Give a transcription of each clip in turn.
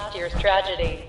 last year's tragedy.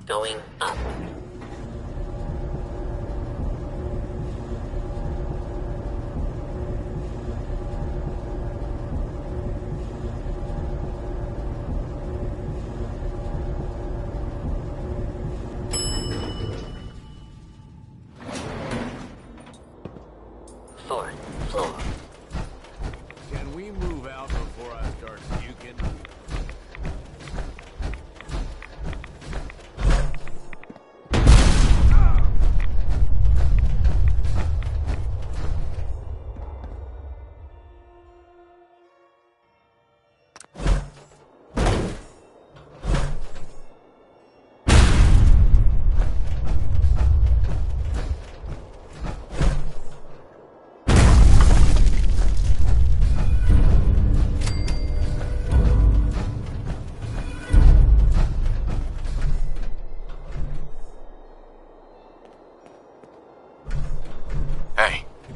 Going up. Fourth floor. Can we move out before I start puking?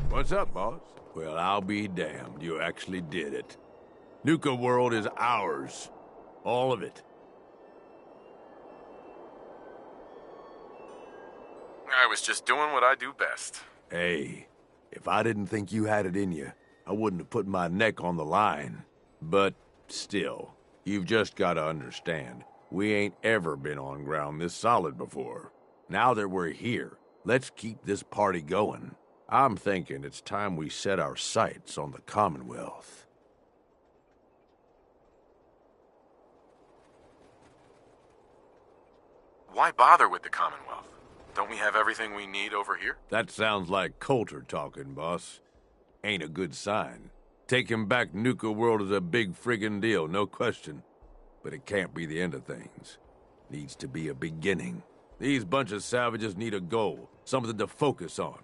What's up, boss? Well, I'll be damned. You actually did it. Nuka world is ours. All of it. I was just doing what I do best. Hey, if I didn't think you had it in you, I wouldn't have put my neck on the line. But still, you've just got to understand, we ain't ever been on ground this solid before. Now that we're here, let's keep this party going. I'm thinking it's time we set our sights on the Commonwealth. Why bother with the Commonwealth? Don't we have everything we need over here? That sounds like Coulter talking, boss. Ain't a good sign. Taking back Nuka World is a big friggin' deal, no question. But it can't be the end of things. Needs to be a beginning. These bunch of savages need a goal, something to focus on.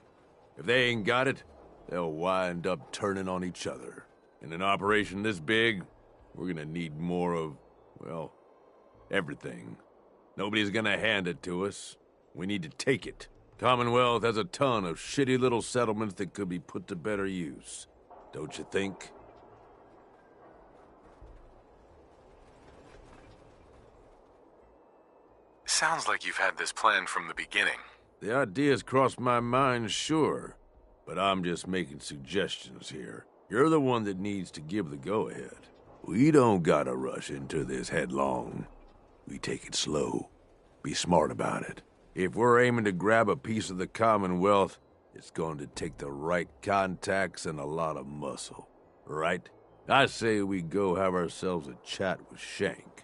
If they ain't got it, they'll wind up turning on each other. In an operation this big, we're gonna need more of, well, everything. Nobody's gonna hand it to us. We need to take it. Commonwealth has a ton of shitty little settlements that could be put to better use. Don't you think? Sounds like you've had this plan from the beginning. The ideas crossed my mind, sure. But I'm just making suggestions here. You're the one that needs to give the go-ahead. We don't gotta rush into this headlong. We take it slow. Be smart about it. If we're aiming to grab a piece of the Commonwealth, it's going to take the right contacts and a lot of muscle. Right? I say we go have ourselves a chat with Shank.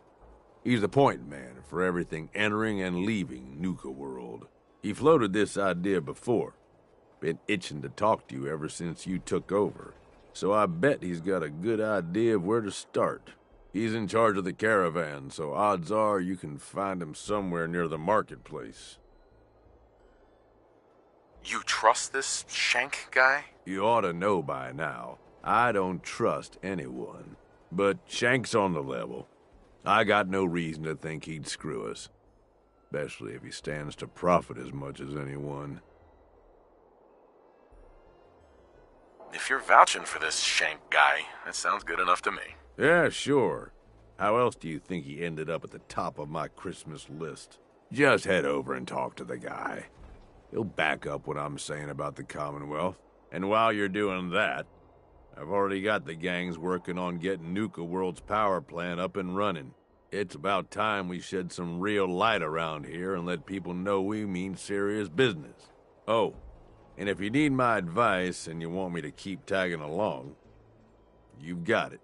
He's the point man for everything entering and leaving Nuka World. He floated this idea before. Been itching to talk to you ever since you took over. So I bet he's got a good idea of where to start. He's in charge of the caravan, so odds are you can find him somewhere near the marketplace. You trust this Shank guy? You ought to know by now. I don't trust anyone. But Shank's on the level. I got no reason to think he'd screw us. Especially if he stands to profit as much as anyone. If you're vouching for this Shank guy, that sounds good enough to me. Yeah, sure. How else do you think he ended up at the top of my Christmas list? Just head over and talk to the guy. He'll back up what I'm saying about the Commonwealth. And while you're doing that, I've already got the gangs working on getting Nuka World's power plant up and running. It's about time we shed some real light around here and let people know we mean serious business. Oh, and if you need my advice and you want me to keep tagging along, you've got it.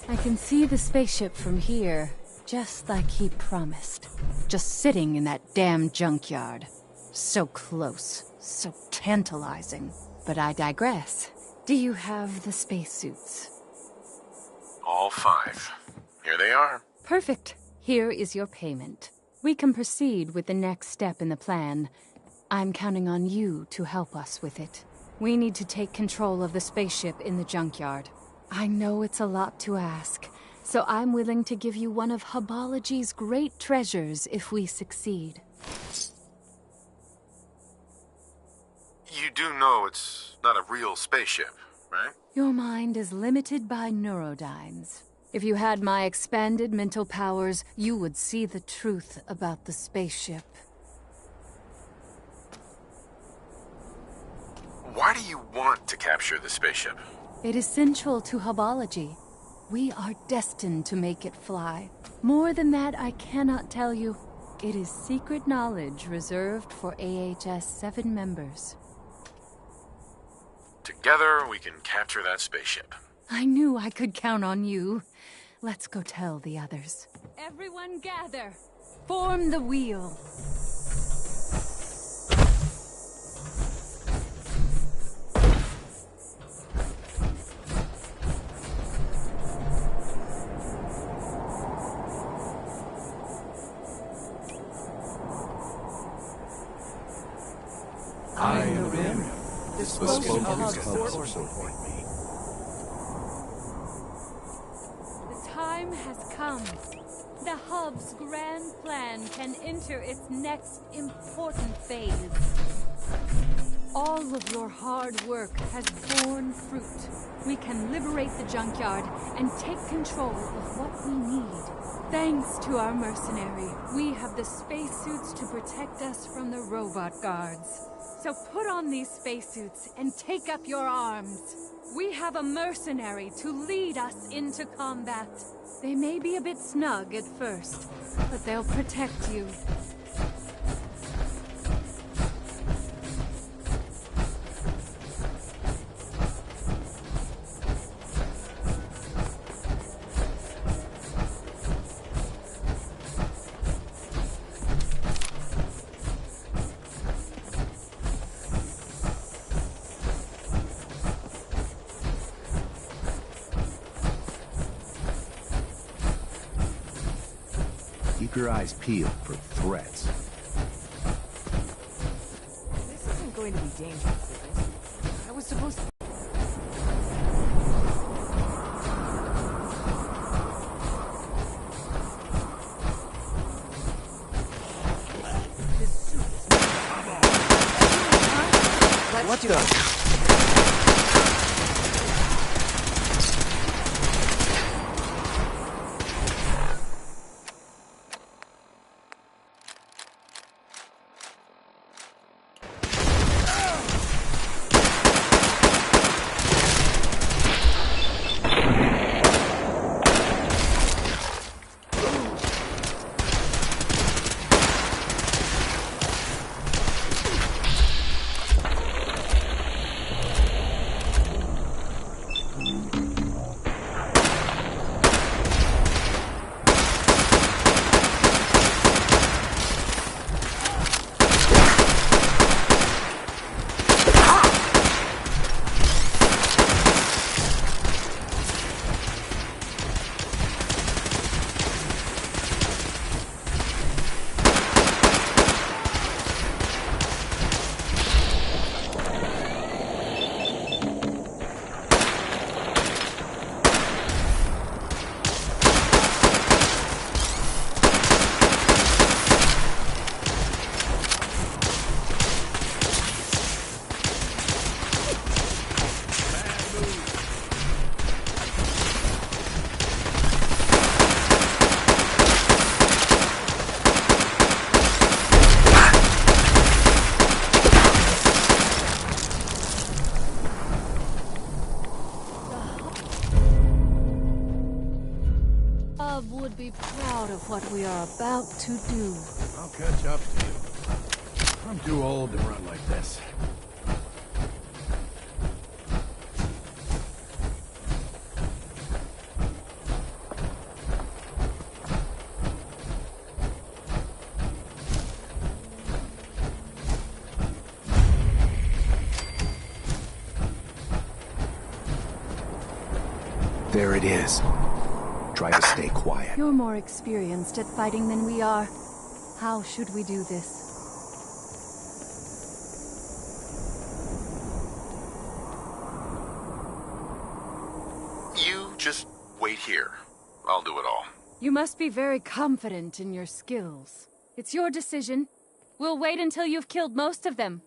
I can see the spaceship from here, just like he promised. Just sitting in that damn junkyard. So close, so tantalizing. But I digress. Do you have the spacesuits? All 5. Here they are. Perfect. Here is your payment. We can proceed with the next step in the plan. I'm counting on you to help us with it. We need to take control of the spaceship in the junkyard. I know it's a lot to ask, so I'm willing to give you one of Hubology's great treasures if we succeed. You do know it's not a real spaceship, right? Your mind is limited by neurodynes. If you had my expanded mental powers, you would see the truth about the spaceship. Why do you want to capture the spaceship? It is central to hubology. We are destined to make it fly. More than that, I cannot tell you. It is secret knowledge reserved for AHS 7 members. Together, we can capture that spaceship. I knew I could count on you. Let's go tell the others. Everyone gather. Form the wheel. I am Rim. This was spoken of me. The time has come. The Hub's grand plan can enter its next important phase. All of your hard work has borne fruit. We can liberate the junkyard and take control of what we need. Thanks to our mercenary, we have the spacesuits to protect us from the robot guards. So put on these spacesuits and take up your arms. We have a mercenary to lead us into combat. They may be a bit snug at first, but they'll protect you. Keep your eyes peeled for threats. This isn't going to be dangerous, is it? I was supposed to... This suit is not... What the? Would be proud of what we are about to do. I'll catch up to you. I'm too old to run like this. There it is. Try to stay quiet. You're more experienced at fighting than we are. How should we do this? You just wait here. I'll do it all. You must be very confident in your skills. It's your decision. We'll wait until you've killed most of them.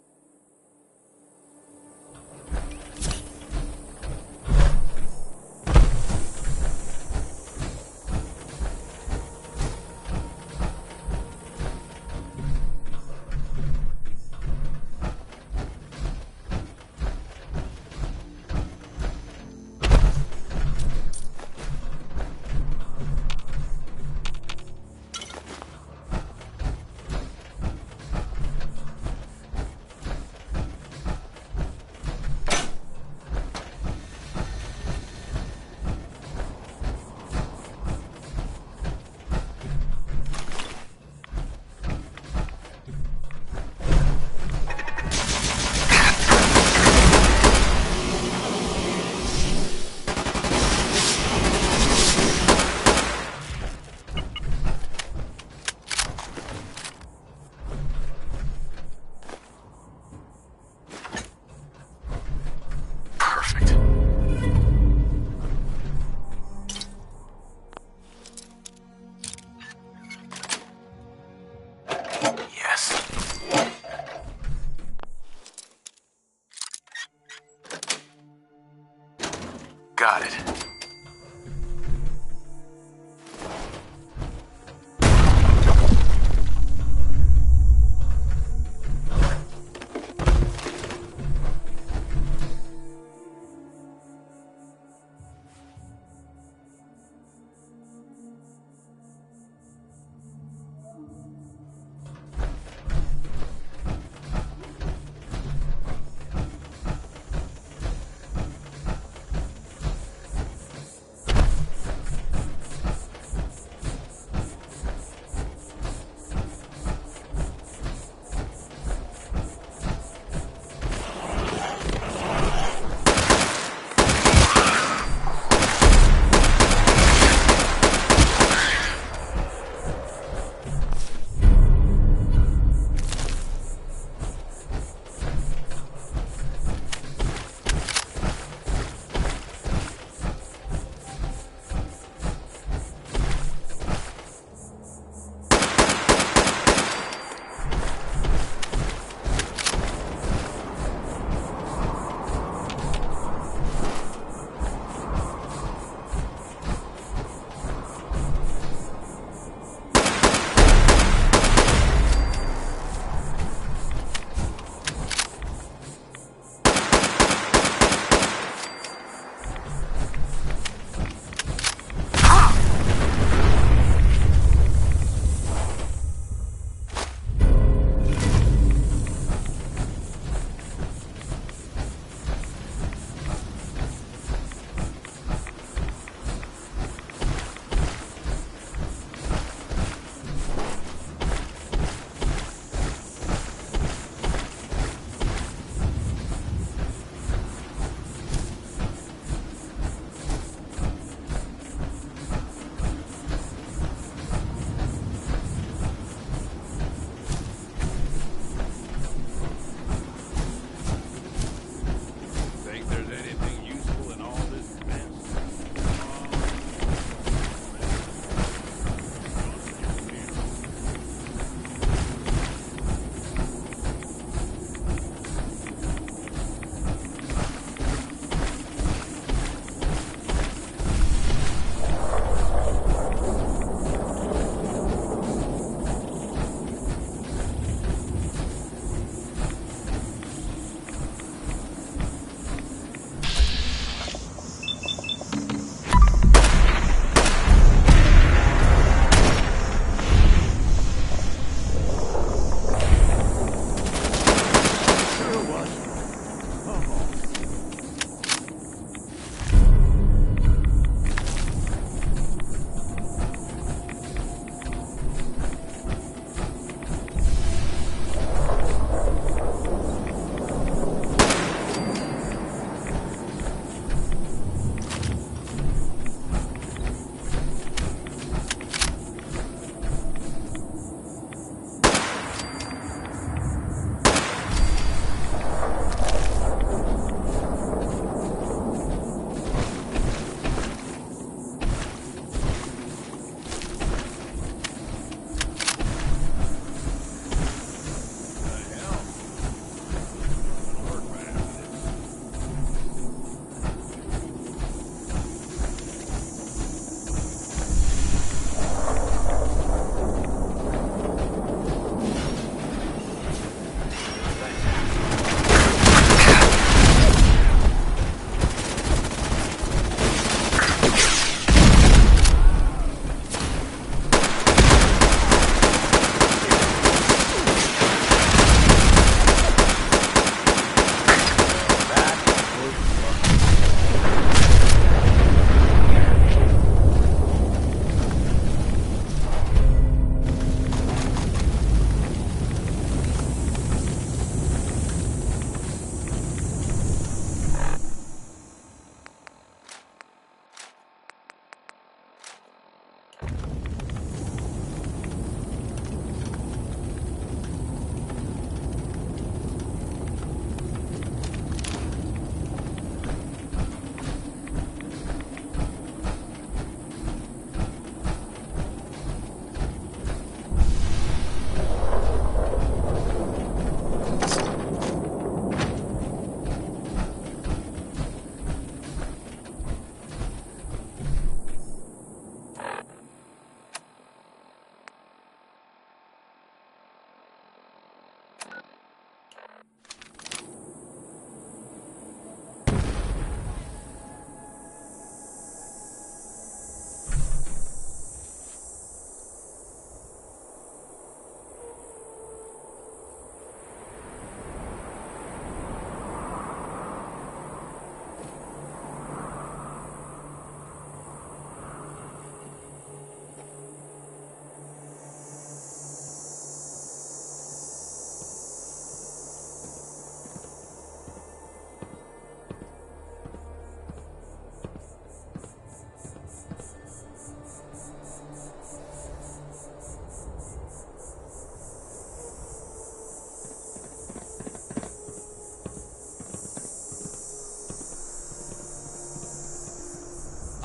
got it.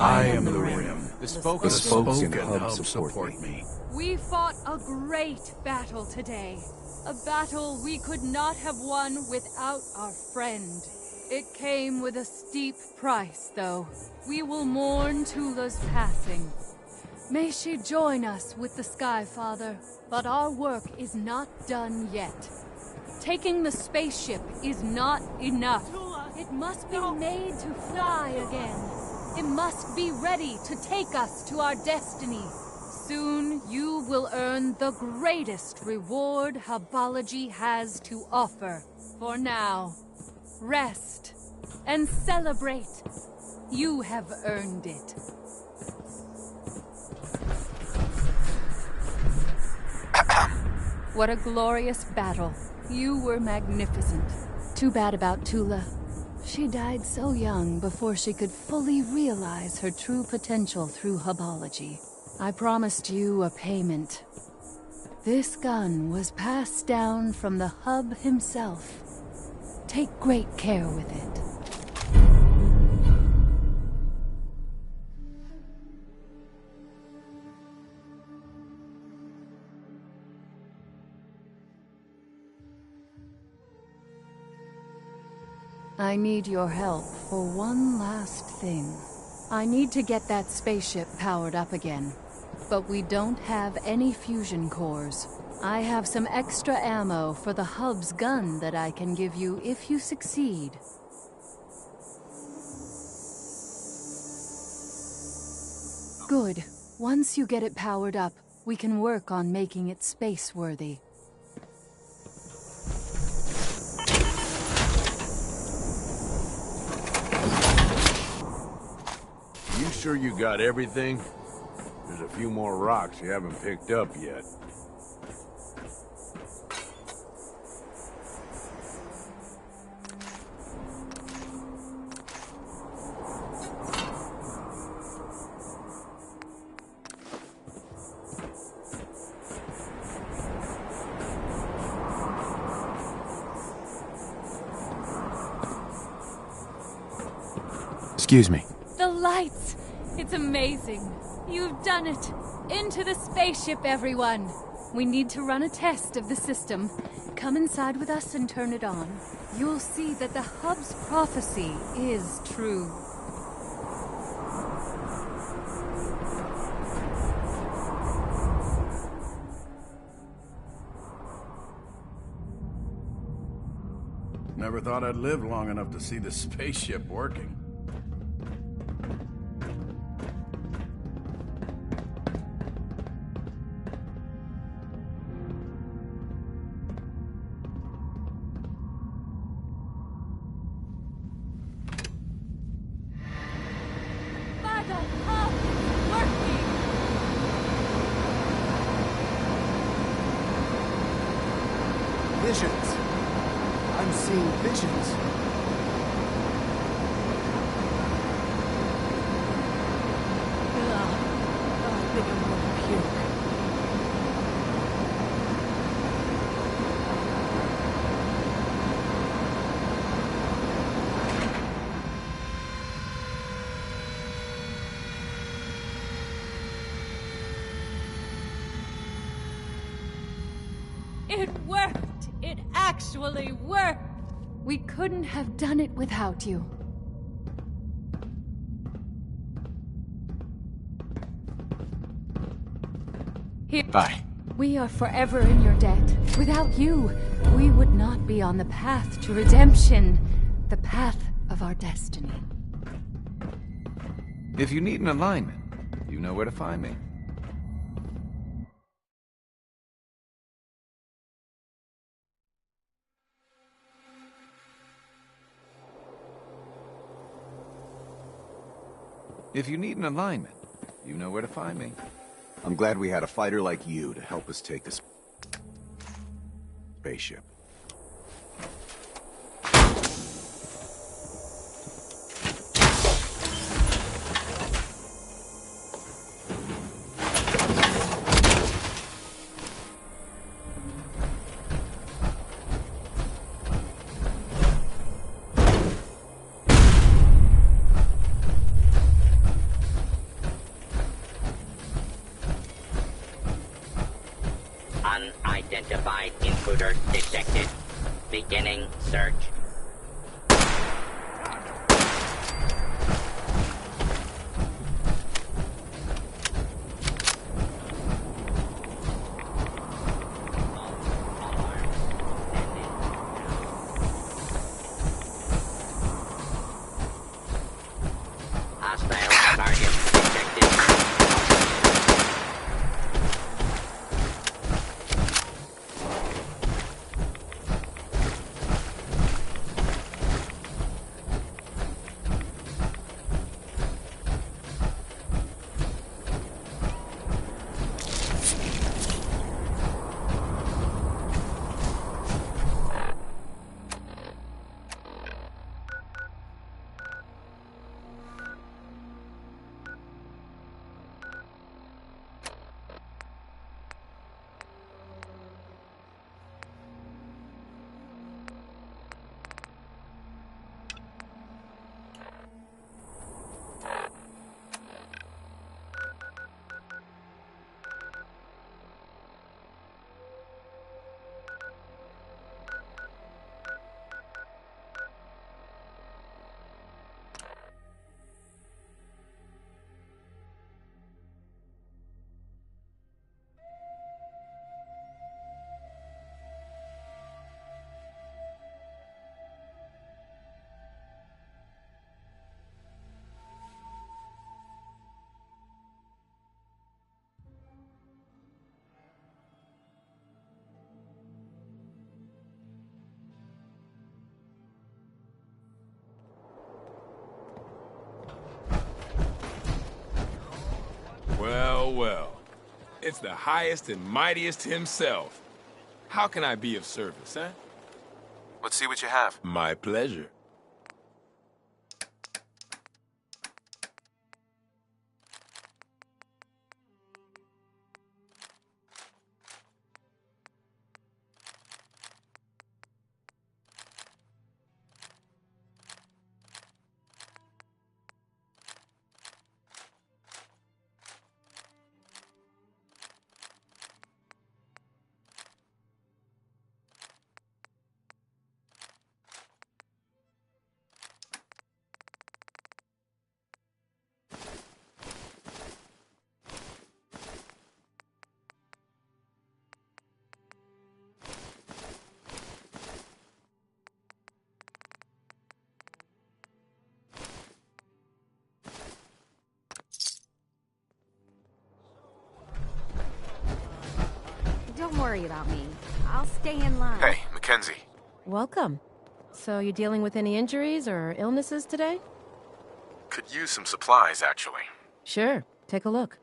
I am the Rim. The The spokes and hub support me. We fought a great battle today. A battle we could not have won without our friend. It came with a steep price, though. We will mourn Tula's passing. May she join us with the Sky Father. But our work is not done yet. Taking the spaceship is not enough. It must be made to fly again. It must be ready to take us to our destiny. Soon you will earn the greatest reward Hubology has to offer. For now, rest and celebrate. You have earned it. What a glorious battle. You were magnificent. Too bad about Tula. She died so young before she could fully realize her true potential through Hubology. I promised you a payment. This gun was passed down from the Hub himself. Take great care with it. I need your help for one last thing. I need to get that spaceship powered up again. But we don't have any fusion cores. I have some extra ammo for the Hub's gun that I can give you if you succeed. Good. Once you get it powered up, we can work on making it space-worthy. You sure you got everything? There's a few more rocks you haven't picked up yet. Excuse me. The lights! It's amazing. You've done it. Into the spaceship, everyone. We need to run a test of the system. Come inside with us and turn it on. You'll see that the Hub's prophecy is true. Never thought I'd live long enough to see the spaceship working. By the Hub, working! Visions. I'm seeing visions. I think I'm gonna puke. It worked! It actually worked! We couldn't have done it without you. Here. Bye. We are forever in your debt. Without you, we would not be on the path to redemption. The path of our destiny. If you need an alignment, you know where to find me. If you need an alignment, you know where to find me. I'm glad we had a fighter like you to help us take this spaceship. Beginning search. Hostile target detected. Well, well. It's the highest and mightiest himself. How can I be of service, eh? Let's see what you have. My pleasure. Don't worry about me. I'll stay in line. Hey, Mackenzie. Welcome. So, you dealing with any injuries or illnesses today? Could use some supplies, actually. Sure. Take a look.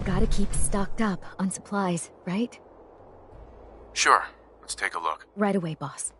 Gotta keep stocked up on supplies, right? Sure. Let's take a look. Right away, boss.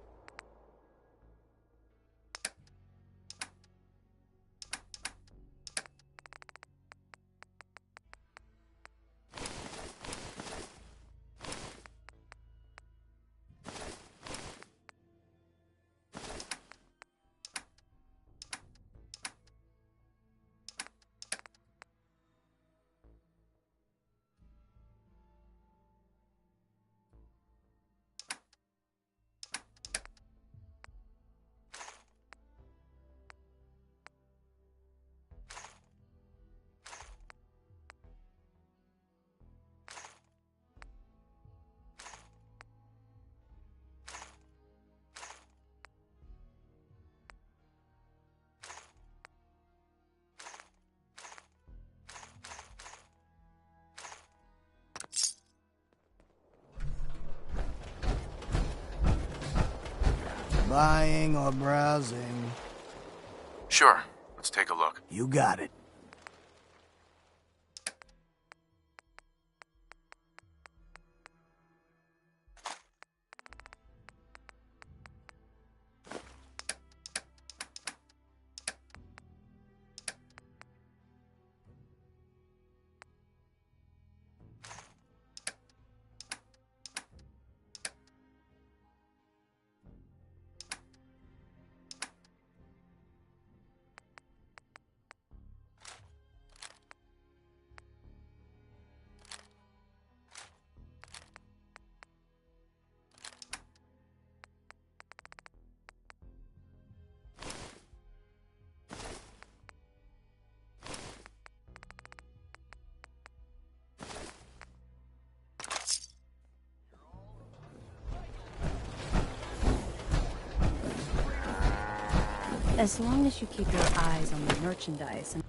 Buying or browsing? Sure. Let's take a look. You got it. As long as you keep your eyes on the merchandise and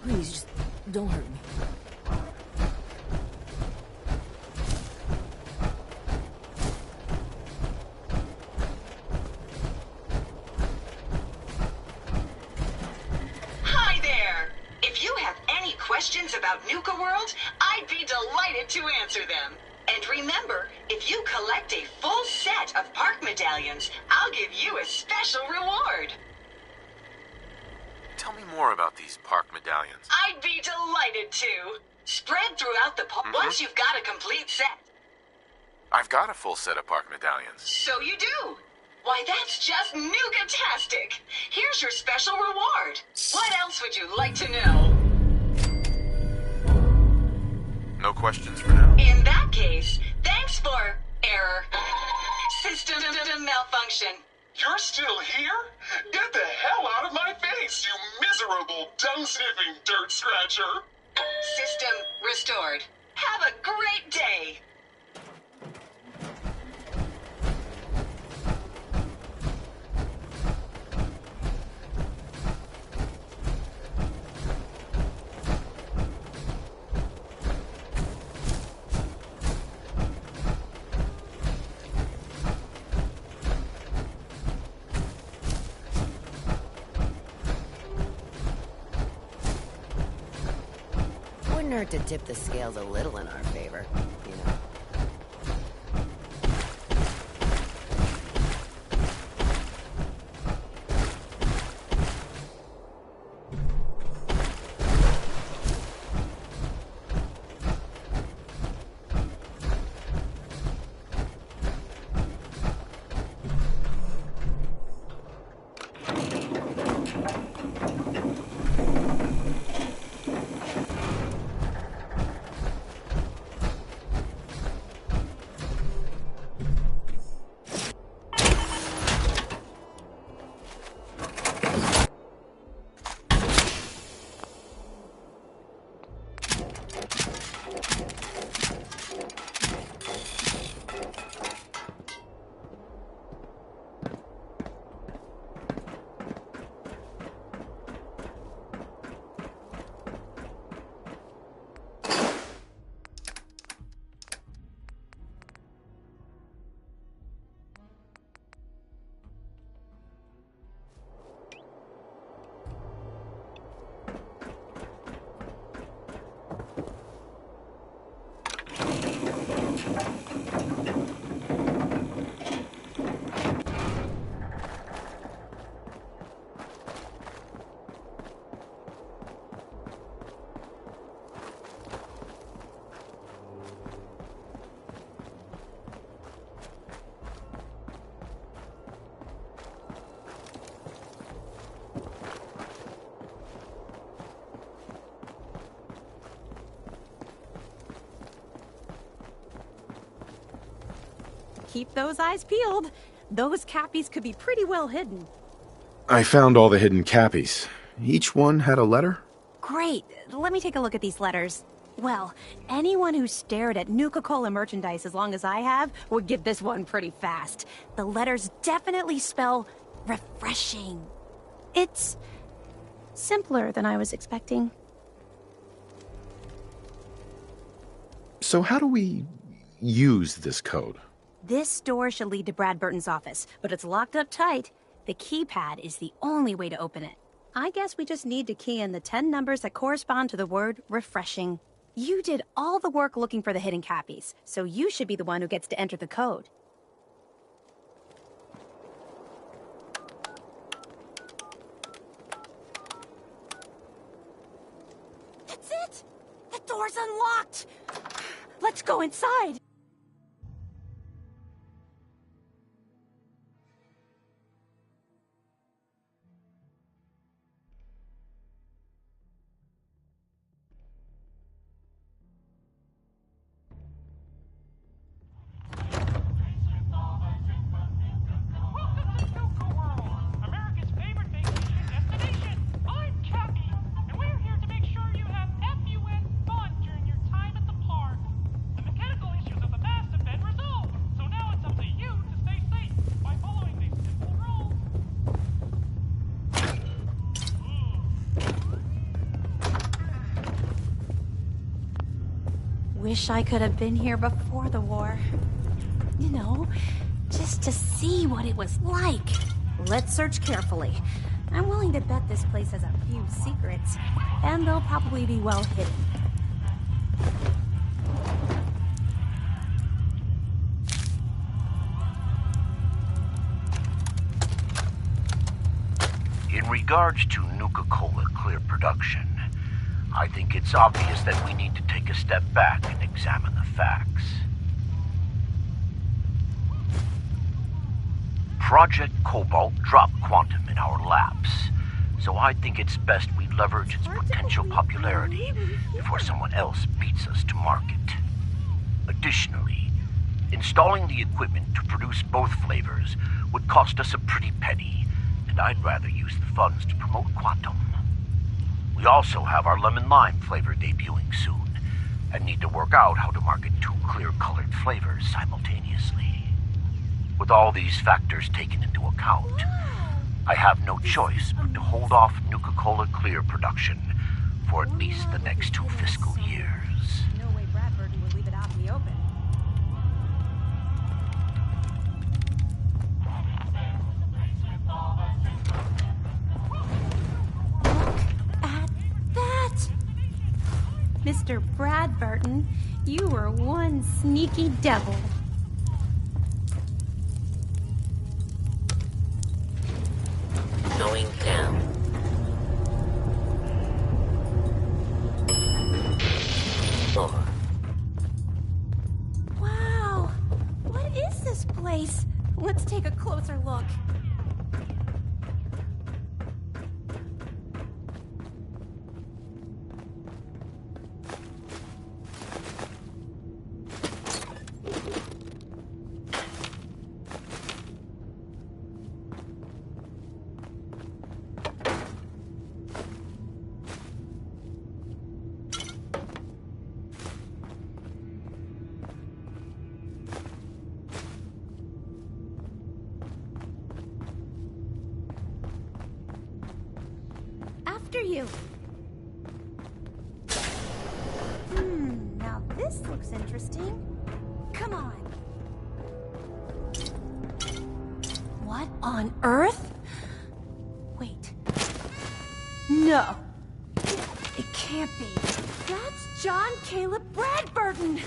Please, just don't hurt me. Hi there! If you have any questions about Nuka World, I'd be delighted to answer them. And remember, if you collect a full set of park medallions, I'll give you a special reward. Tell me more about these park medallions. I'd be delighted to. Spread throughout the park once you've got a complete set. I've got a full set of park medallions. So you do. Why, that's just Nuka-tastic. Here's your special reward. What else would you like to know? No questions for now. In that case, thanks for error. System malfunction. You're still here? Get the hell out of my face, you miserable, dung-sniffing dirt scratcher! System restored. Have a great day! Wouldn't hurt to tip the scales a little in our favor, you know. Keep those eyes peeled. Those cappies could be pretty well hidden. I found all the hidden cappies. Each one had a letter? Great. Let me take a look at these letters. Well, anyone who stared at Nuka-Cola merchandise as long as I have would get this one pretty fast. The letters definitely spell refreshing. It's simpler than I was expecting. So how do we use this code? This door should lead to Brad Burton's office, but it's locked up tight. The keypad is the only way to open it. I guess we just need to key in the 10 numbers that correspond to the word refreshing. You did all the work looking for the hidden cappies, so you should be the one who gets to enter the code. That's it! The door's unlocked! Let's go inside! Wish I could have been here before the war. You know, just to see what it was like. Let's search carefully. I'm willing to bet this place has a few secrets, and they'll probably be well hidden. In regards to Nuka-Cola Clear production, I think it's obvious that we need to take a step back and examine the facts. Project Cobalt dropped Quantum in our laps, so I think it's best we leverage its potential popularity before someone else beats us to market. Additionally, installing the equipment to produce both flavors would cost us a pretty penny, and I'd rather use the funds to promote Quantum. We also have our lemon-lime flavor debuting soon, and need to work out how to market two clear-colored flavors simultaneously. With all these factors taken into account, I have no choice but to hold off Nuka-Cola Clear production for at least the next 2 fiscal years. No way Brad Burton would leave it out in the open. Mr. Brad Burton, you were one sneaky devil. Going down. More. Wow! What is this place? Let's take a closer look. After you. Now this looks interesting. Come on. What on earth? Wait. No. It can't be. That's John Caleb Bradburton.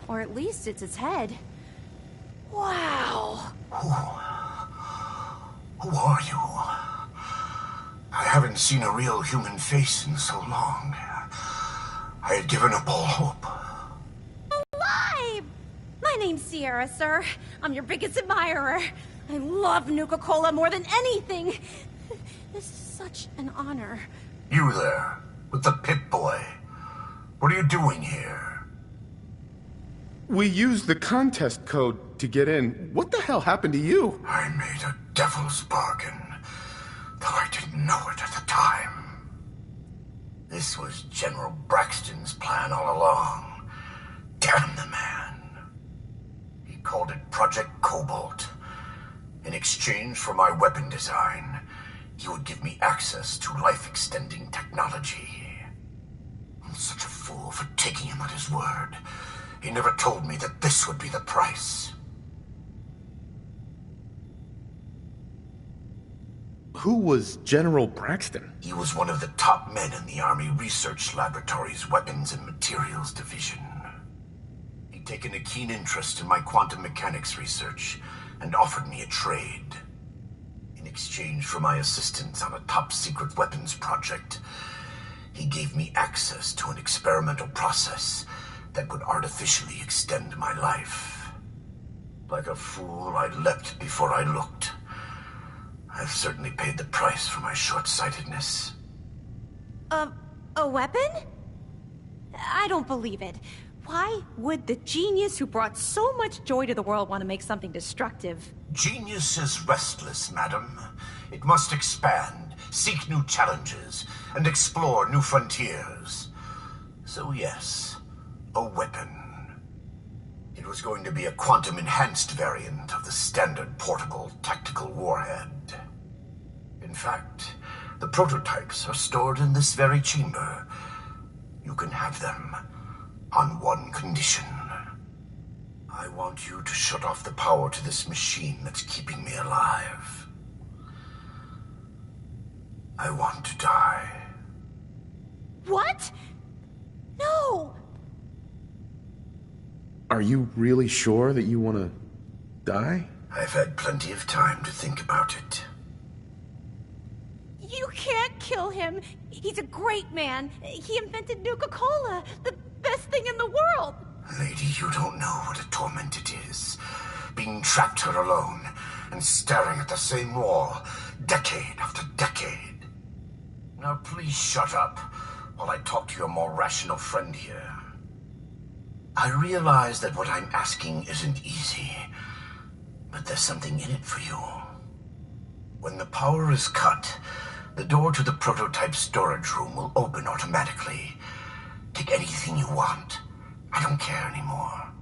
Or at least it's his head. Wow. Who are you? I haven't seen a real human face in so long. I had given up all hope. Alive! My name's Sierra, sir. I'm your biggest admirer. I love Nuka-Cola more than anything. This is such an honor. You there, with the Pip-Boy. What are you doing here? We used the contest code to get in. What the hell happened to you? I made a devil's bargain, though I didn't know it at the time. This was General Braxton's plan all along. Damn the man. He called it Project Cobalt. In exchange for my weapon design, he would give me access to life-extending technology. I'm such a fool for taking him at his word. He never told me that this would be the price. Who was General Braxton? He was one of the top men in the Army Research Laboratory's Weapons and Materials Division. He'd taken a keen interest in my quantum mechanics research and offered me a trade. In exchange for my assistance on a top-secret weapons project, he gave me access to an experimental process that would artificially extend my life. Like a fool, I leapt before I looked. I've certainly paid the price for my short-sightedness. A weapon? I don't believe it. Why would the genius who brought so much joy to the world want to make something destructive? Genius is restless, madam. It must expand, seek new challenges, and explore new frontiers. So yes, a weapon. It was going to be a quantum-enhanced variant of the standard portable tactical warhead. In fact, the prototypes are stored in this very chamber. You can have them on one condition. I want you to shut off the power to this machine that's keeping me alive. I want to die. What? No! Are you really sure that you want to die? I've had plenty of time to think about it. You can't kill him. He's a great man. He invented Nuka-Cola, the best thing in the world. Lady, you don't know what a torment it is. Being trapped here alone and staring at the same wall, decade after decade. Now please shut up while I talk to your more rational friend here. I realize that what I'm asking isn't easy, but there's something in it for you. When the power is cut, the door to the prototype storage room will open automatically. Take anything you want. I don't care anymore.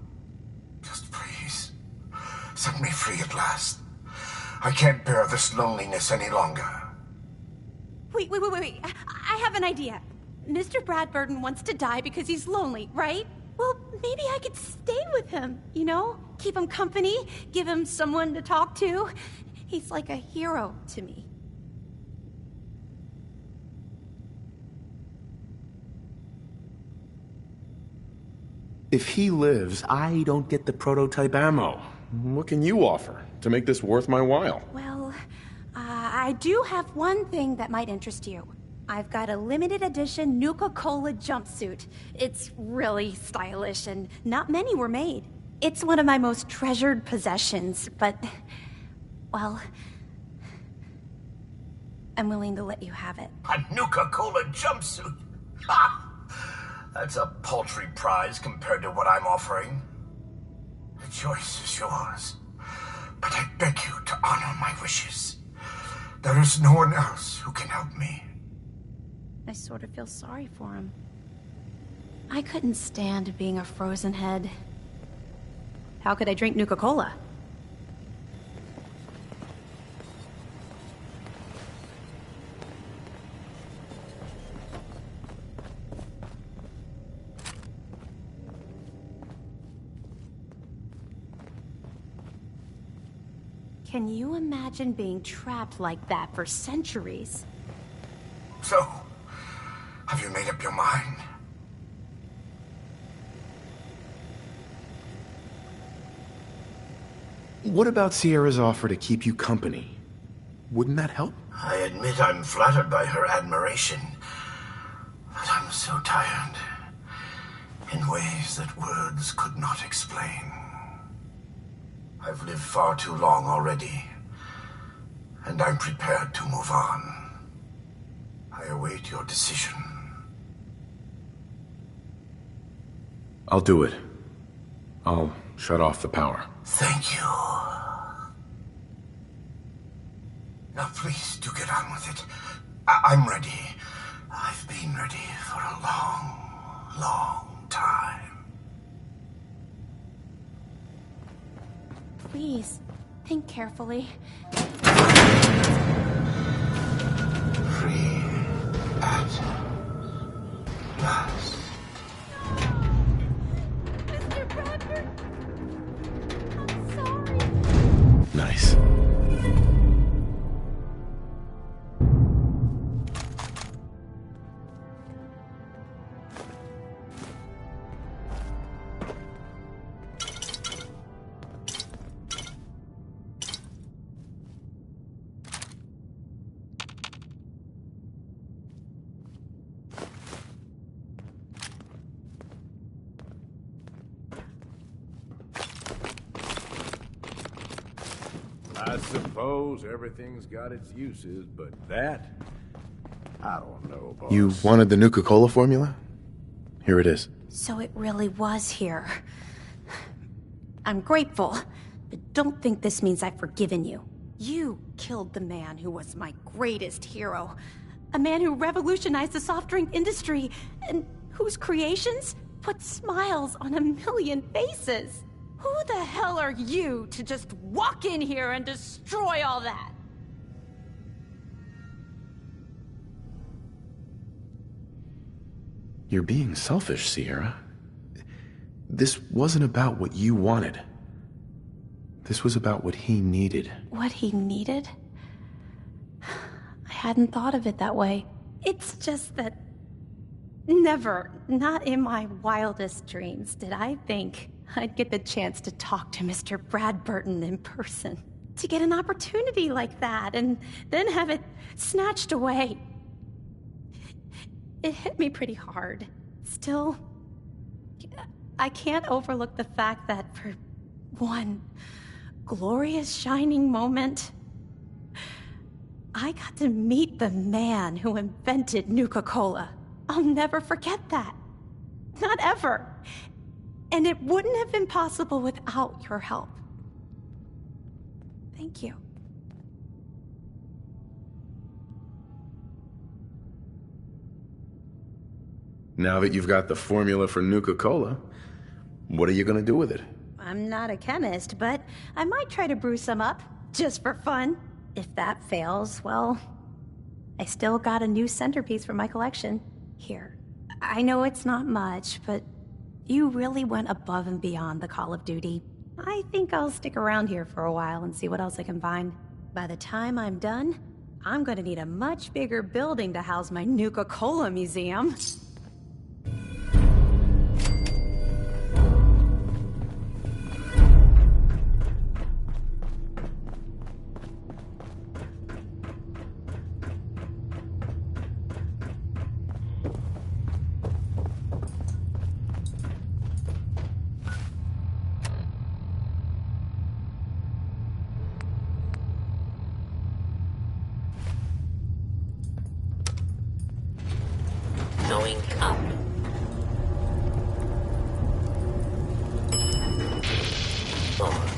Just please, set me free at last. I can't bear this loneliness any longer. Wait. I have an idea. Mr. Bradburden wants to die because he's lonely, right? Well, maybe I could stay with him, you know? Keep him company, give him someone to talk to. He's like a hero to me. If he lives, I don't get the prototype ammo. What can you offer to make this worth my while? Well, I do have one thing that might interest you. I've got a limited edition Nuka-Cola jumpsuit. It's really stylish and not many were made. It's one of my most treasured possessions, but, well, I'm willing to let you have it. A Nuka-Cola jumpsuit? Ha! That's a paltry prize compared to what I'm offering. The choice is yours, but I beg you to honor my wishes. There is no one else who can help me. I sort of feel sorry for him. I couldn't stand being a frozen head. How could I drink Nuka-Cola? Can you imagine being trapped like that for centuries? So, have you made up your mind? What about Sierra's offer to keep you company? Wouldn't that help? I admit I'm flattered by her admiration, but I'm so tired in ways that words could not explain. I've lived far too long already, and I'm prepared to move on. I await your decision. I'll do it. I'll shut off the power. Thank you. Now please do get on with it. I'm ready. I've been ready for a long, long time. Please, think carefully. Free at last. Mr. Bradford, I'm sorry. Nice. I suppose everything's got its uses, but that... I don't know, boss. You wanted the Nuka-Cola formula? Here it is. So it really was here. I'm grateful, but don't think this means I've forgiven you. You killed the man who was my greatest hero. A man who revolutionized the soft drink industry, and whose creations put smiles on a million faces. Who the hell are you to just walk in here and destroy all that? You're being selfish, Sierra. This wasn't about what you wanted. This was about what he needed. What he needed? I hadn't thought of it that way. It's just that... never, not in my wildest dreams, did I think I'd get the chance to talk to Mr. Bradburton in person. To get an opportunity like that, and then have it snatched away. It hit me pretty hard. Still, I can't overlook the fact that for one glorious shining moment, I got to meet the man who invented Nuka-Cola. I'll never forget that. Not ever. And it wouldn't have been possible without your help. Thank you. Now that you've got the formula for Nuka-Cola, what are you gonna do with it? I'm not a chemist, but I might try to brew some up, just for fun. If that fails, well, I still got a new centerpiece for my collection. Here. I know it's not much, but you really went above and beyond the call of duty. I think I'll stick around here for a while and see what else I can find. By the time I'm done, I'm gonna need a much bigger building to house my Nuka-Cola museum. Going up. Oh.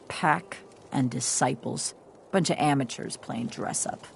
Pack and disciples. Bunch of amateurs playing dress-up.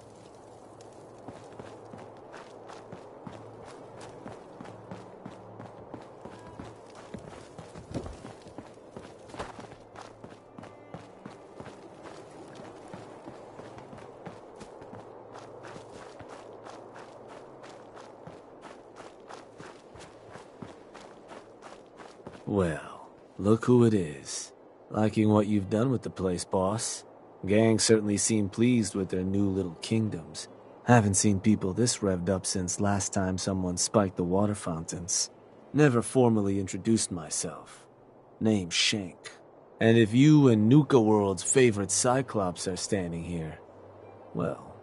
Well, look who it is. Liking what you've done with the place, boss. Gang certainly seem pleased with their new little kingdoms. Haven't seen people this revved up since last time someone spiked the water fountains. Never formally introduced myself. Name's Shank. And if you and Nuka World's favorite Cyclops are standing here, well,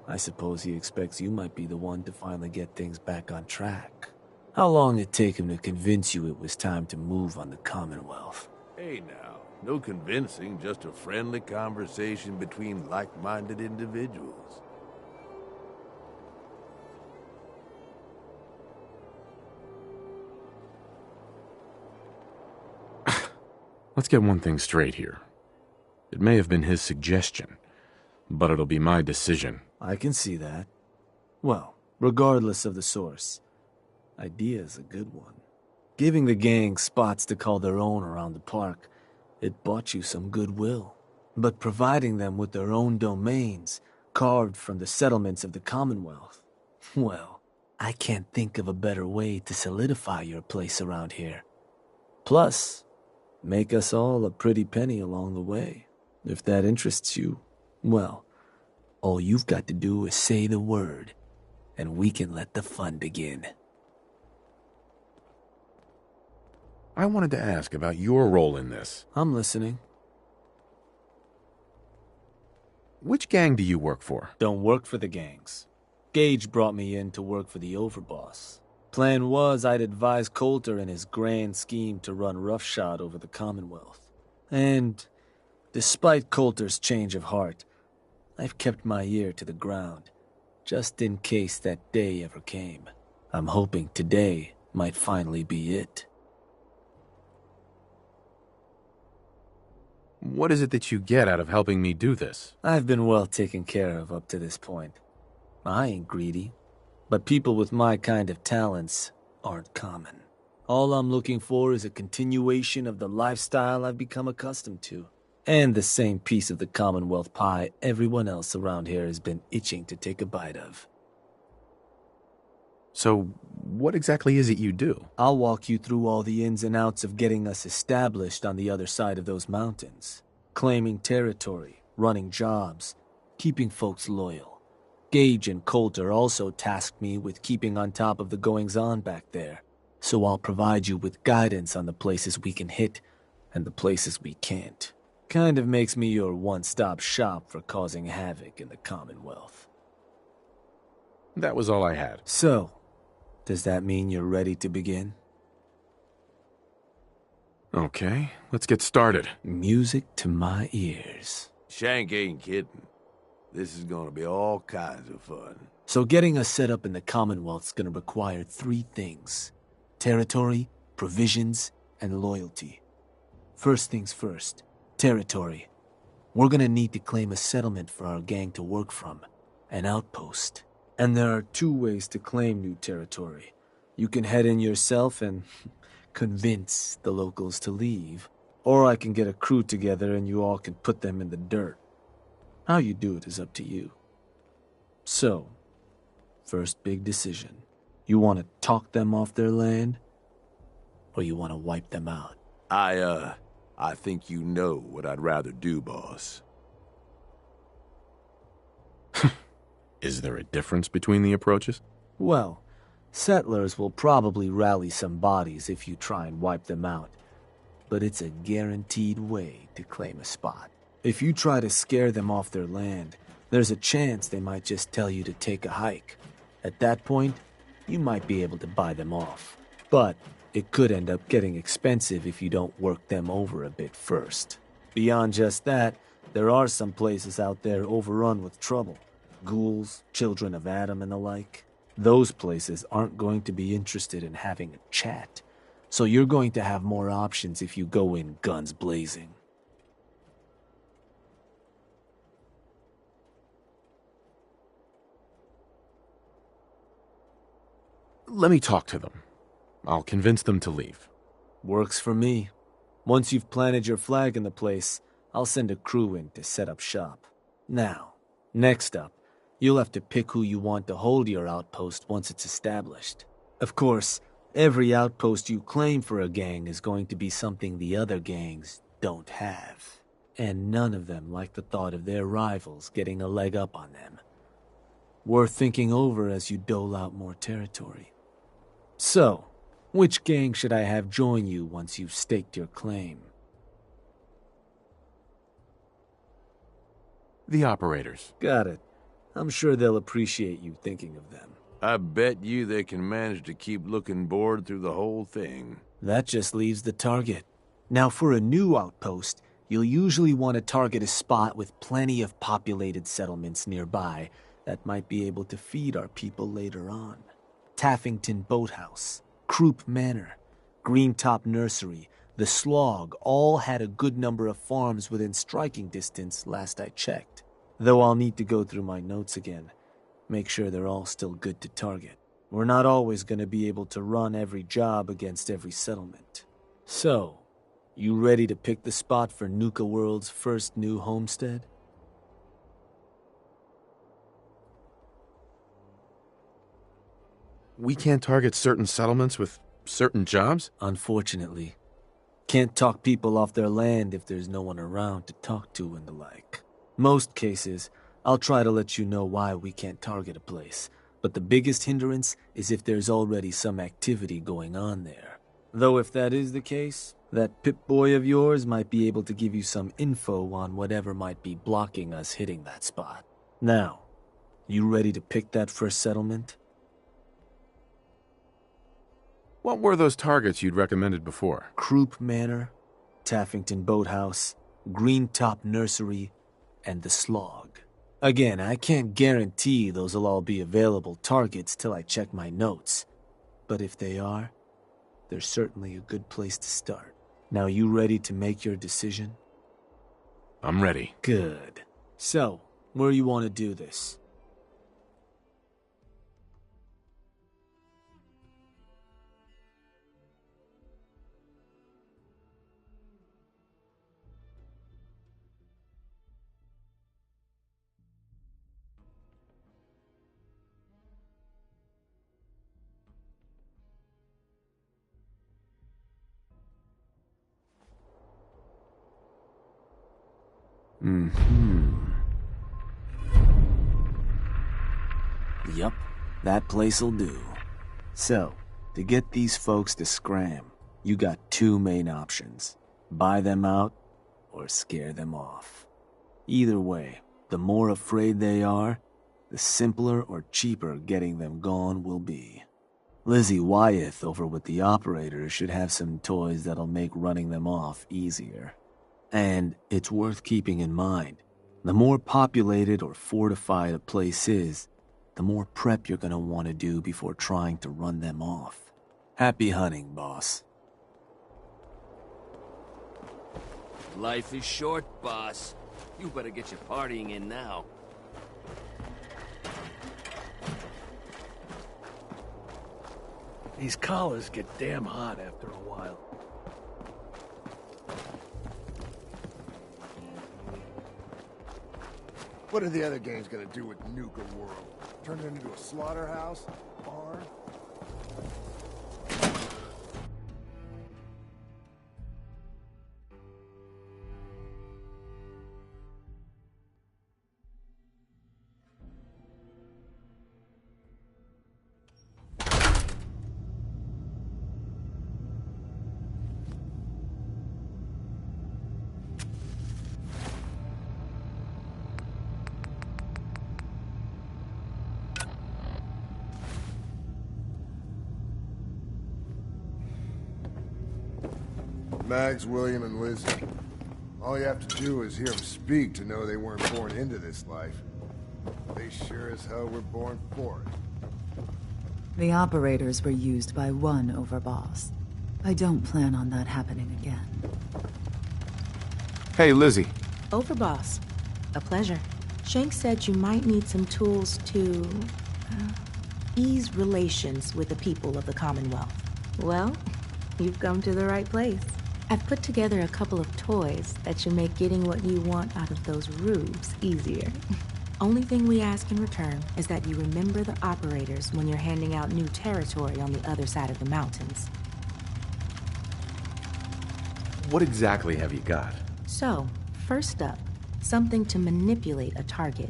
I suppose he expects you might be the one to finally get things back on track. How long it take him to convince you it was time to move on the Commonwealth? Hey now, no convincing, just a friendly conversation between like-minded individuals. Let's get one thing straight here. It may have been his suggestion, but it'll be my decision. I can see that. Well, regardless of the source, idea's a good one. Giving the gang spots to call their own around the park, it bought you some goodwill. But providing them with their own domains, carved from the settlements of the Commonwealth, well, I can't think of a better way to solidify your place around here. Plus, make us all a pretty penny along the way. If that interests you, well, all you've got to do is say the word, and we can let the fun begin. I wanted to ask about your role in this. I'm listening. Which gang do you work for? Don't work for the gangs. Gage brought me in to work for the overboss. Plan was I'd advise Coulter in his grand scheme to run roughshod over the Commonwealth. And despite Coulter's change of heart, I've kept my ear to the ground, just in case that day ever came. I'm hoping today might finally be it. What is it that you get out of helping me do this? I've been well taken care of up to this point. I ain't greedy, but people with my kind of talents aren't common. All I'm looking for is a continuation of the lifestyle I've become accustomed to, and the same piece of the Commonwealth pie everyone else around here has been itching to take a bite of. So, what exactly is it you do? I'll walk you through all the ins and outs of getting us established on the other side of those mountains. Claiming territory, running jobs, keeping folks loyal. Gage and Coulter also tasked me with keeping on top of the goings-on back there, so I'll provide you with guidance on the places we can hit and the places we can't. Kind of makes me your one-stop shop for causing havoc in the Commonwealth. That was all I had. So, does that mean you're ready to begin? Okay, let's get started. Music to my ears. Shank ain't kidding. This is gonna be all kinds of fun. So getting us set up in the Commonwealth's gonna require 3 things. Territory, provisions, and loyalty. First things first, territory. We're gonna need to claim a settlement for our gang to work from, an outpost. And there are 2 ways to claim new territory. You can head in yourself and convince the locals to leave, or I can get a crew together and you all can put them in the dirt. How you do it is up to you. So, first big decision. You want to talk them off their land, or you want to wipe them out? I think you know what I'd rather do, boss. Is there a difference between the approaches? Well, settlers will probably rally some bodies if you try and wipe them out, but it's a guaranteed way to claim a spot. If you try to scare them off their land, there's a chance they might just tell you to take a hike. At that point, you might be able to buy them off. But it could end up getting expensive if you don't work them over a bit first. Beyond just that, there are some places out there overrun with trouble. Ghouls, children of Adam, and the like. Those places aren't going to be interested in having a chat, so you're going to have more options if you go in guns blazing. Let me talk to them. I'll convince them to leave. Works for me. Once you've planted your flag in the place, I'll send a crew in to set up shop. Now, next up, you'll have to pick who you want to hold your outpost once it's established. Of course, Every outpost you claim for a gang is going to be something the other gangs don't have. And none of them like the thought of their rivals getting a leg up on them. Worth thinking over as you dole out more territory. So, which gang should I have join you once you've staked your claim? The operators. Got it. I'm sure they'll appreciate you thinking of them. I bet you they can manage to keep looking bored through the whole thing. That just leaves the target. Now, for a new outpost, you'll usually want to target a spot with plenty of populated settlements nearby that might be able to feed our people later on. Taffington Boathouse, Croup Manor, Greentop Nursery, the Slog all had a good number of farms within striking distance last I checked. Though I'll need to go through my notes again, make sure they're all still good to target. We're not always going to be able to run every job against every settlement. So, you ready to pick the spot for Nuka World's first new homestead? We can't target certain settlements with certain jobs? Unfortunately. Can't talk people off their land if there's no one around to talk to and the like. Most cases, I'll try to let you know why we can't target a place, but the biggest hindrance is if there's already some activity going on there. Though if that is the case, that Pip-Boy of yours might be able to give you some info on whatever might be blocking us hitting that spot. Now, you ready to pick that first settlement? What were those targets you'd recommended before? Croup Manor, Taffington Boathouse, Greentop Nursery, and the Slog. Again, I can't guarantee those'll all be available targets till I check my notes. But if they are, they're certainly a good place to start. Now you ready to make your decision? I'm ready. Good. So, where you want to do this? Yup, that place'll do. So, to get these folks to scram, you got two main options. Buy them out, or scare them off. Either way, the more afraid they are, the simpler or cheaper getting them gone will be. Lizzie Wyeth over with the operators should have some toys that'll make running them off easier. And it's worth keeping in mind, the more populated or fortified a place is, the more prep you're gonna want to do before trying to run them off. Happy hunting, boss. Life is short, boss. You better get your partying in now. These collars get damn hot after a while. What are the other gangs gonna do with Nuka World? Turn it into a slaughterhouse? Barn? Mags, William, and Lizzie. All you have to do is hear them speak to know they weren't born into this life. They sure as hell were born for it. The operators were used by one overboss. I don't plan on that happening again. Hey, Lizzie. Overboss. A pleasure. Shank said you might need some tools to ease relations with the people of the Commonwealth. Well, you've come to the right place. I've put together a couple of toys that should make getting what you want out of those rubes easier. Only thing we ask in return is that you remember the operators when you're handing out new territory on the other side of the mountains. What exactly have you got? So, first up, something to manipulate a target.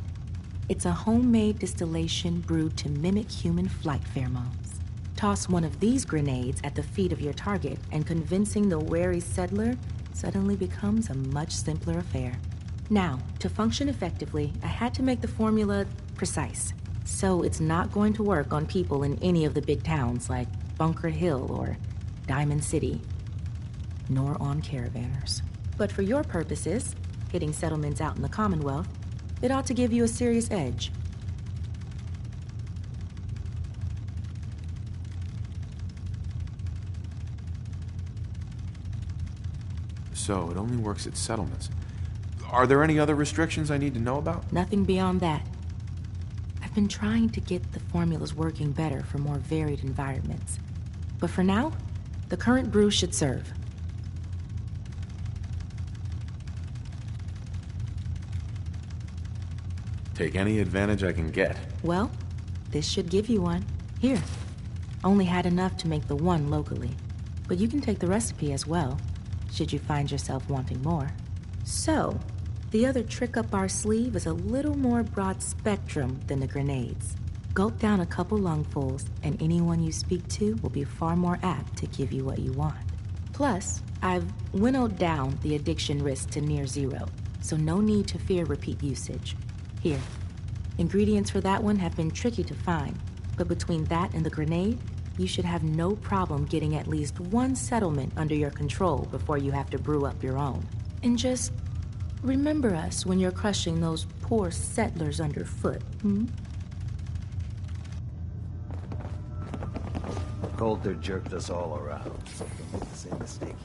It's a homemade distillation brewed to mimic human flight pheromones. Toss one of these grenades at the feet of your target, and convincing the wary settler suddenly becomes a much simpler affair. Now, to function effectively, I had to make the formula precise. So it's not going to work on people in any of the big towns like Bunker Hill or Diamond City, nor on caravanners. But for your purposes, hitting settlements out in the Commonwealth, it ought to give you a serious edge. So, it only works at settlements. Are there any other restrictions I need to know about? Nothing beyond that. I've been trying to get the formulas working better for more varied environments. But for now, the current brew should serve. Take any advantage I can get. Well, this should give you one. Here. Only had enough to make the one locally. But you can take the recipe as well, should you find yourself wanting more. So, the other trick up our sleeve is a little more broad spectrum than the grenades. Gulp down a couple lungfuls, and anyone you speak to will be far more apt to give you what you want. Plus, I've winnowed down the addiction risk to near zero, so no need to fear repeat usage. Here, ingredients for that one have been tricky to find, but between that and the grenade, you should have no problem getting at least one settlement under your control before you have to brew up your own. And just remember us when you're crushing those poor settlers underfoot, Coulter jerked us all around. Don't make the same mistake.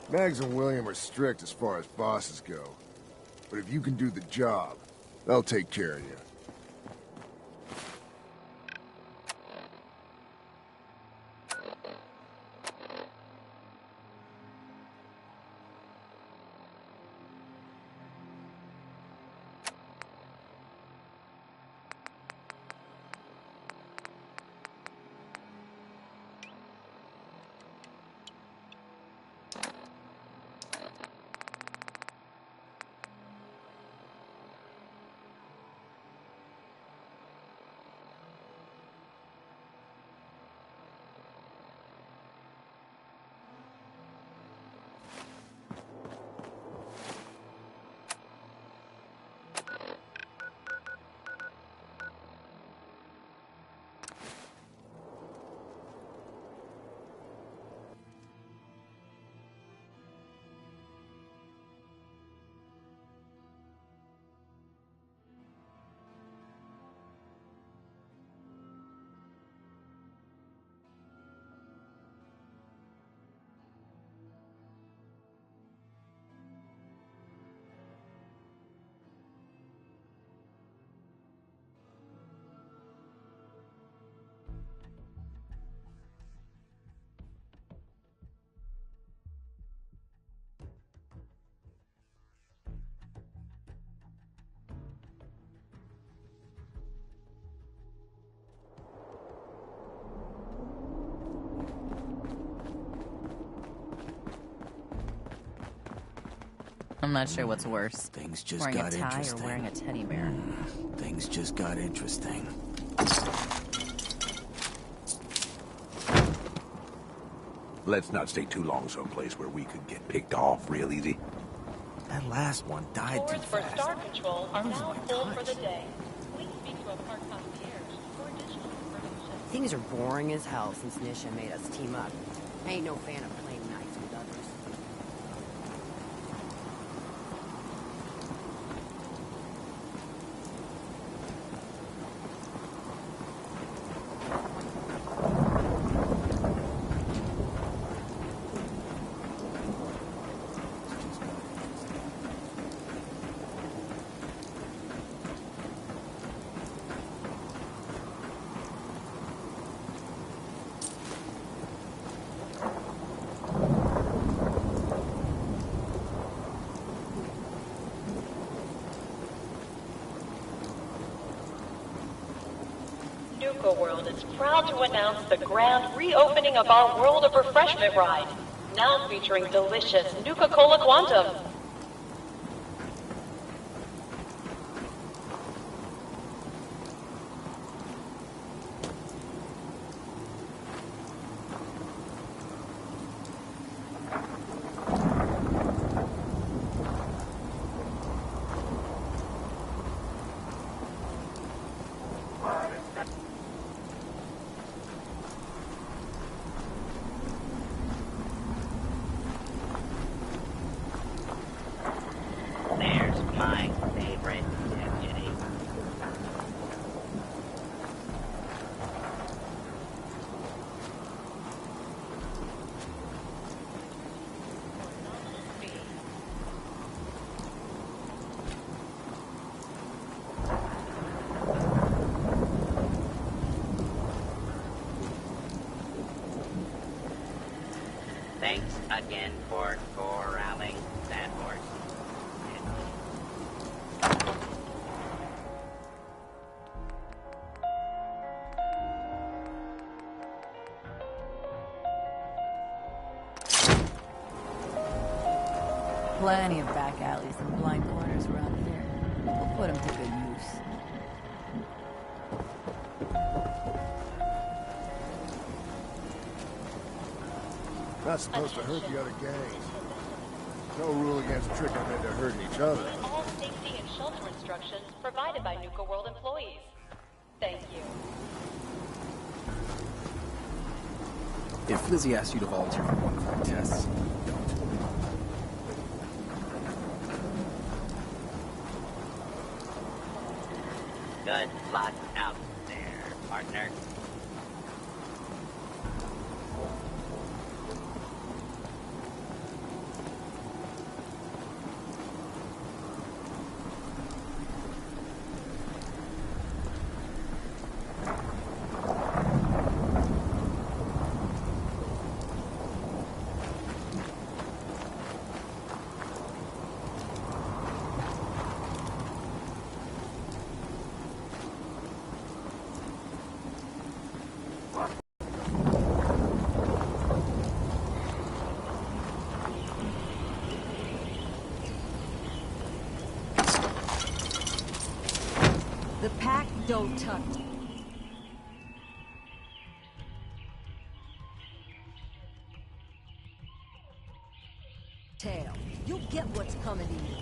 Mags and William are strict as far as bosses go. But if you can do the job, they'll take care of you. I'm not sure what's worse. Things just wearing got a tie interesting. or wearing a teddy bear. Things just got interesting. Let's not stay too long someplace where we could get picked off real easy. That last one died too For fast. Star Patrol are now full for the day. Please speak to a park concierge for additional information. Things are boring as hell since Nisha made us team up. I ain't no fan of playing nice with others. Nuka World is proud to announce the grand reopening of our World of Refreshment ride, now featuring delicious Nuka-Cola Quantum. There's my favorite deputy. Thanks again for corralling that horse. Plenty of back alleys and blind corners around here. We'll put them to good use. Not supposed to hurt the other gangs. No rule against tricking them into hurting each other. All safety and shelter instructions provided by Nuka World employees. Thank you. If Lizzie asks you to volunteer for one of her tests, don't. Good luck out there, partner. The pack don't tucked. Tail, you'll get what's coming to you.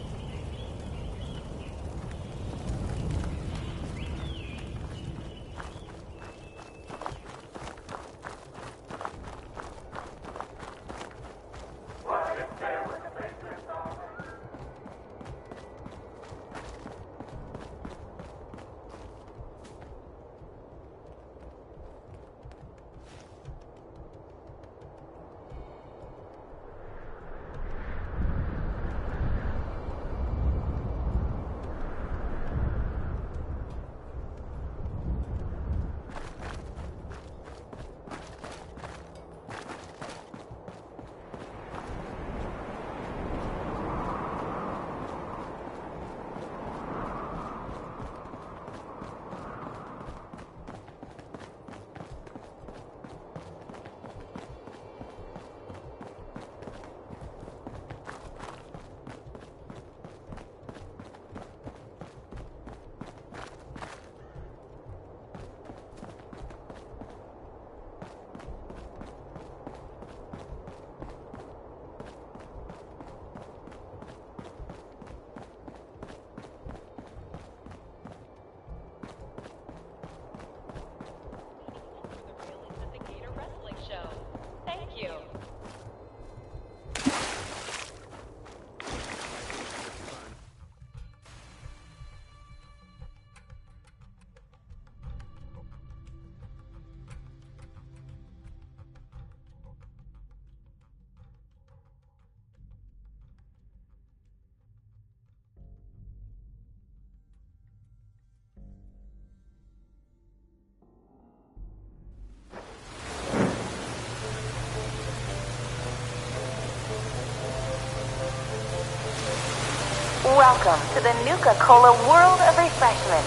Welcome to the Nuka-Cola World of Refreshment.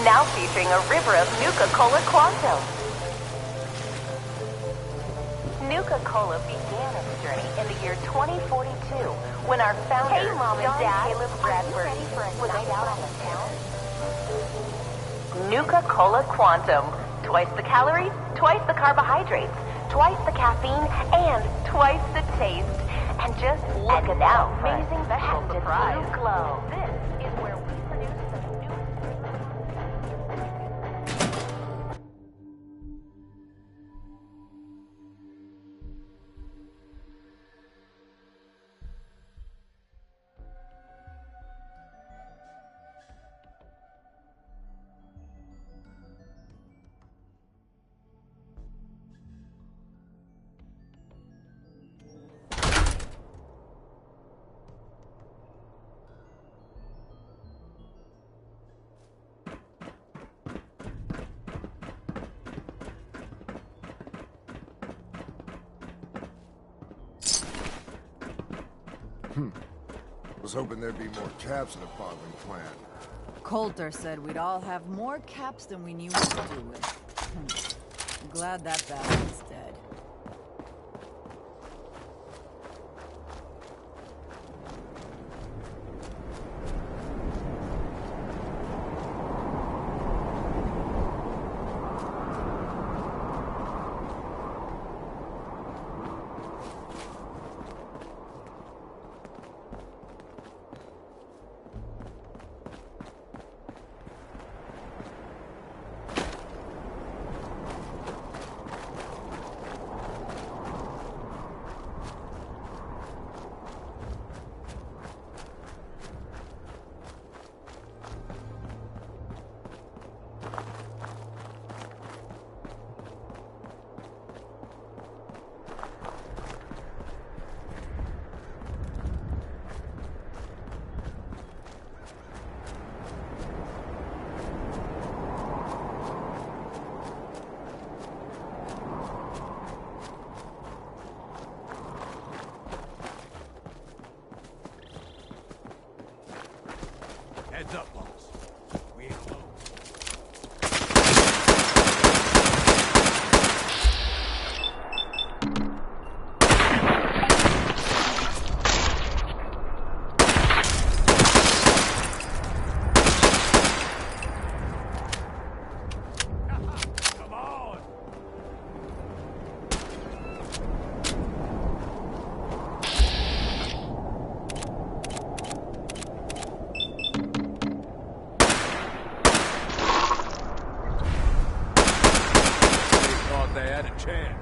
Now featuring a river of Nuka-Cola Quantum. Nuka-Cola began its journey in the year 2042 when our founder, Mom and Dad, Caleb Bradbury, was out on the town. Nuka-Cola Quantum. Twice the calories, twice the carbohydrates, twice the caffeine, and twice the taste. And just look at that amazing special surprise. Blue glow. This is where we produce the new... Was hoping there'd be more caps in the bottling plant. Coulter said we'd all have more caps than we knew what to do with. I'm glad that bastard's dead. Heads up, boss. We ain't alone. Come on! They had a chance.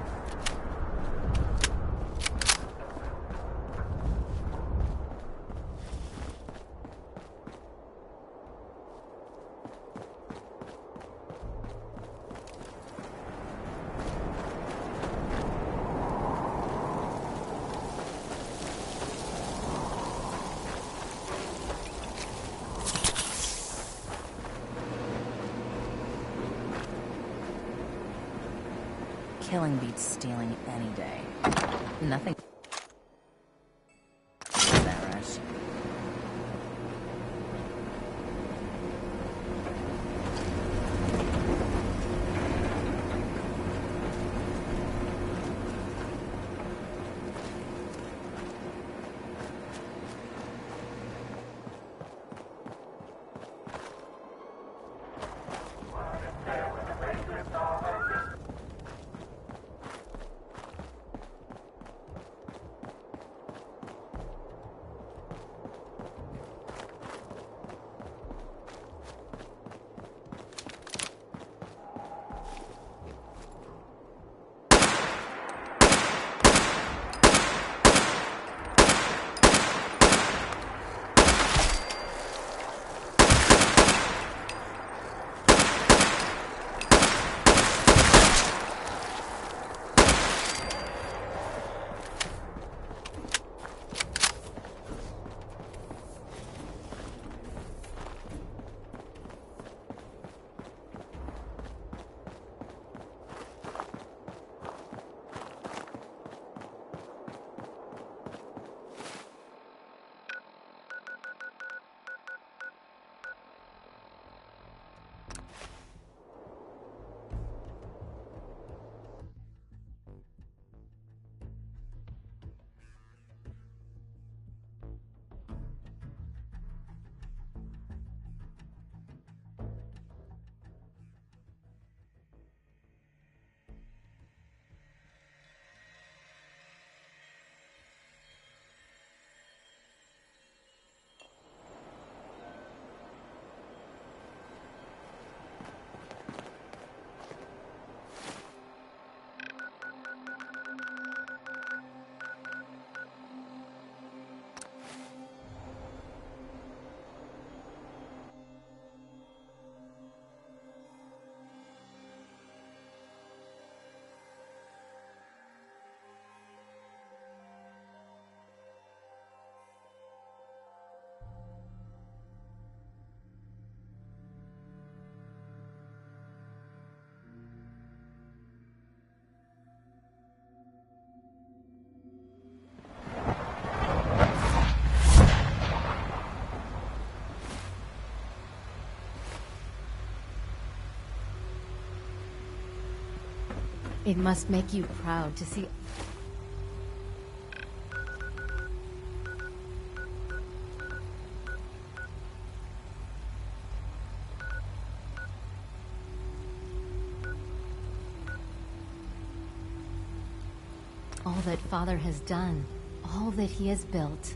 Killing beats stealing any day. Nothing. That rush. It must make you proud to see... all that Father has done, all that he has built.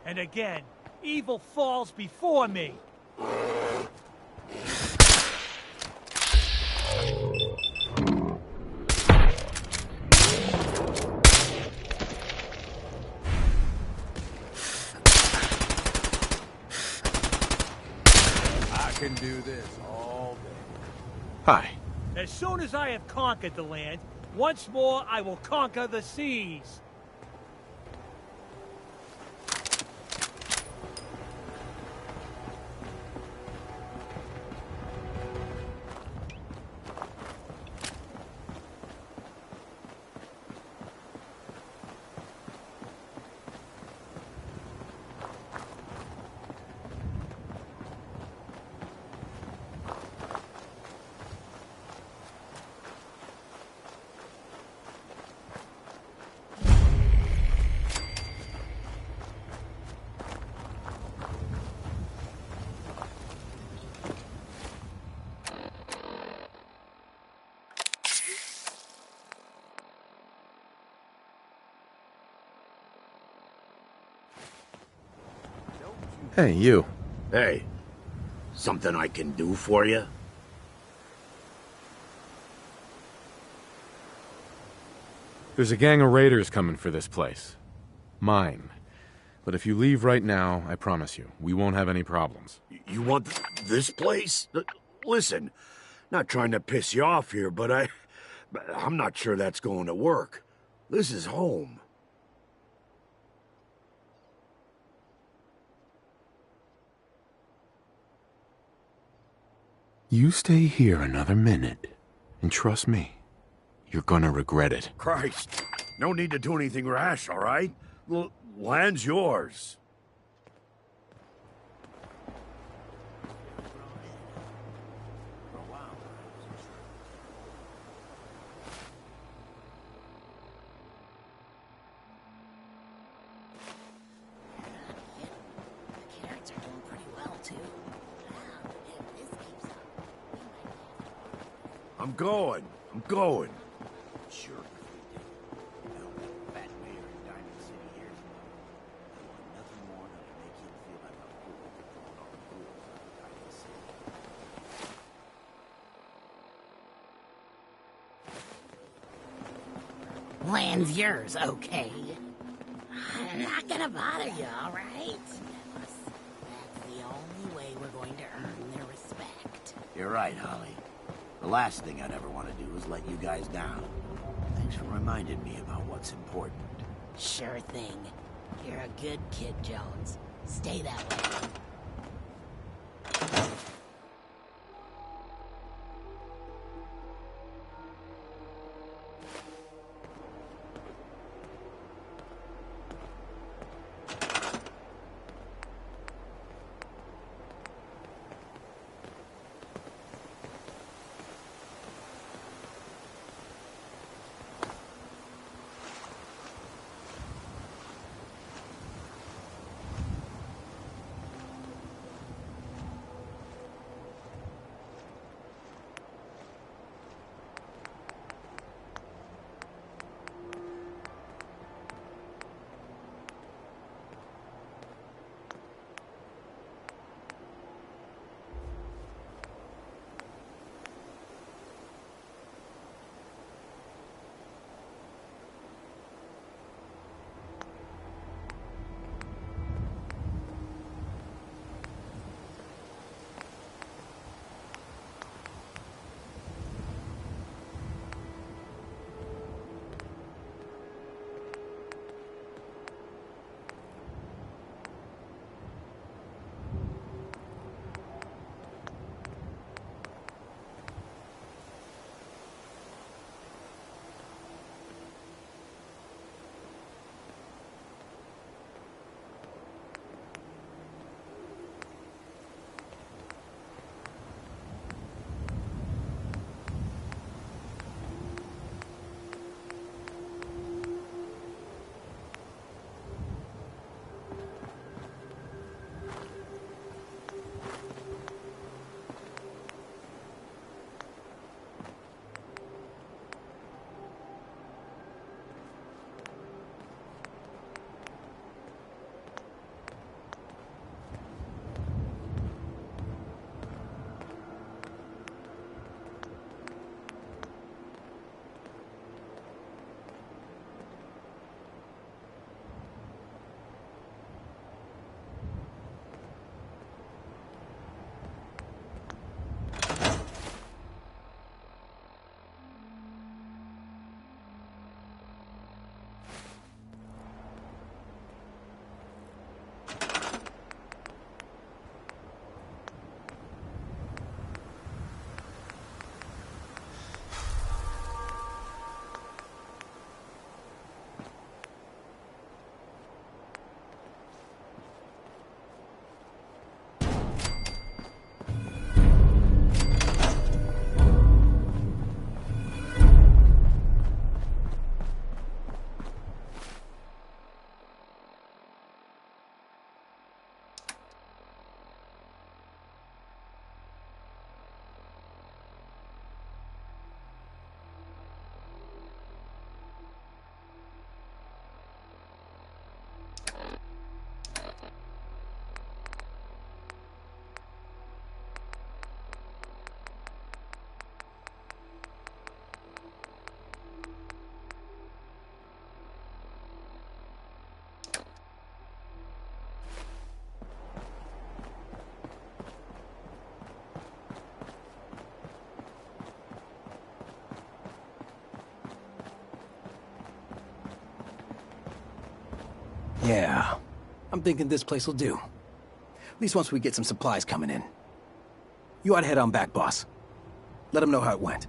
And again, evil falls before me. I can do this all day. Hi. As soon as I have conquered the land, once more I will conquer the seas. Hey, you. Hey, something I can do for you? There's a gang of raiders coming for this place. Mine. But if you leave right now, I promise you, we won't have any problems. You want this place? Listen, not trying to piss you off here, but I'm not sure that's going to work. This is home. You stay here another minute, and trust me, you're gonna regret it. Christ, no need to do anything rash, all right? Land's yours. I'm going. Sure. Fat mayor in Diamond City here's Land's yours, okay? I'm not gonna bother you, alright? That's the only way we're going to earn their respect. You're right, Holly. The last thing I'd ever want to do is let you guys down. Thanks for reminding me about what's important. Sure thing. You're a good kid, Jones. Stay that way. Yeah, I'm thinking this place will do. At least once we get some supplies coming in. You ought to head on back, boss. Let them know how it went.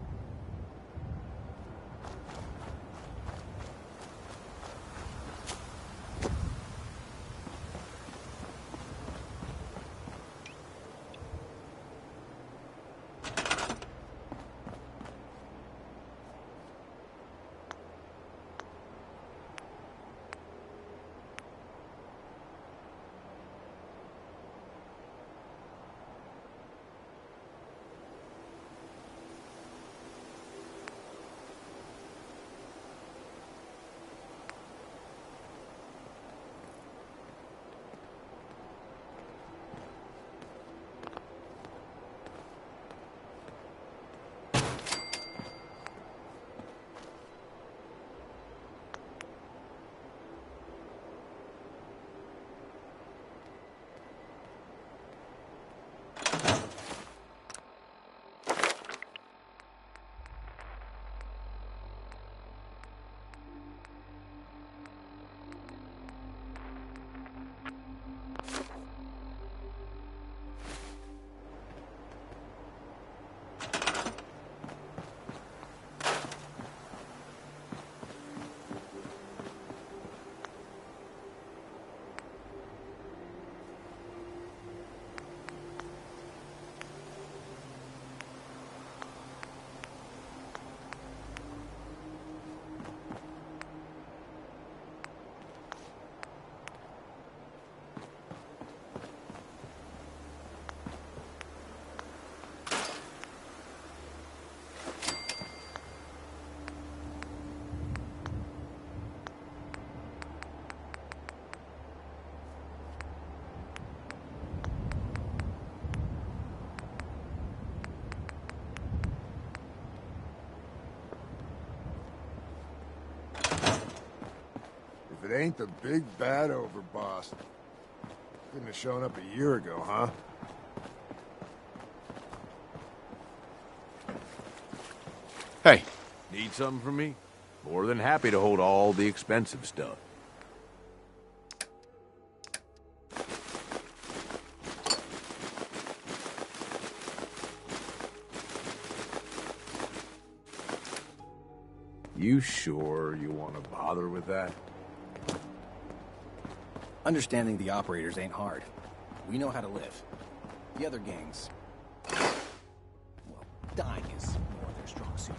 it ain't the big bad overboss. Couldn't have shown up a year ago, huh? Hey. Need something from me? More than happy to hold all the expensive stuff. You sure you want to bother with that? Understanding the operators ain't hard. We know how to live. The other gangs... well, dying is more their strong suit.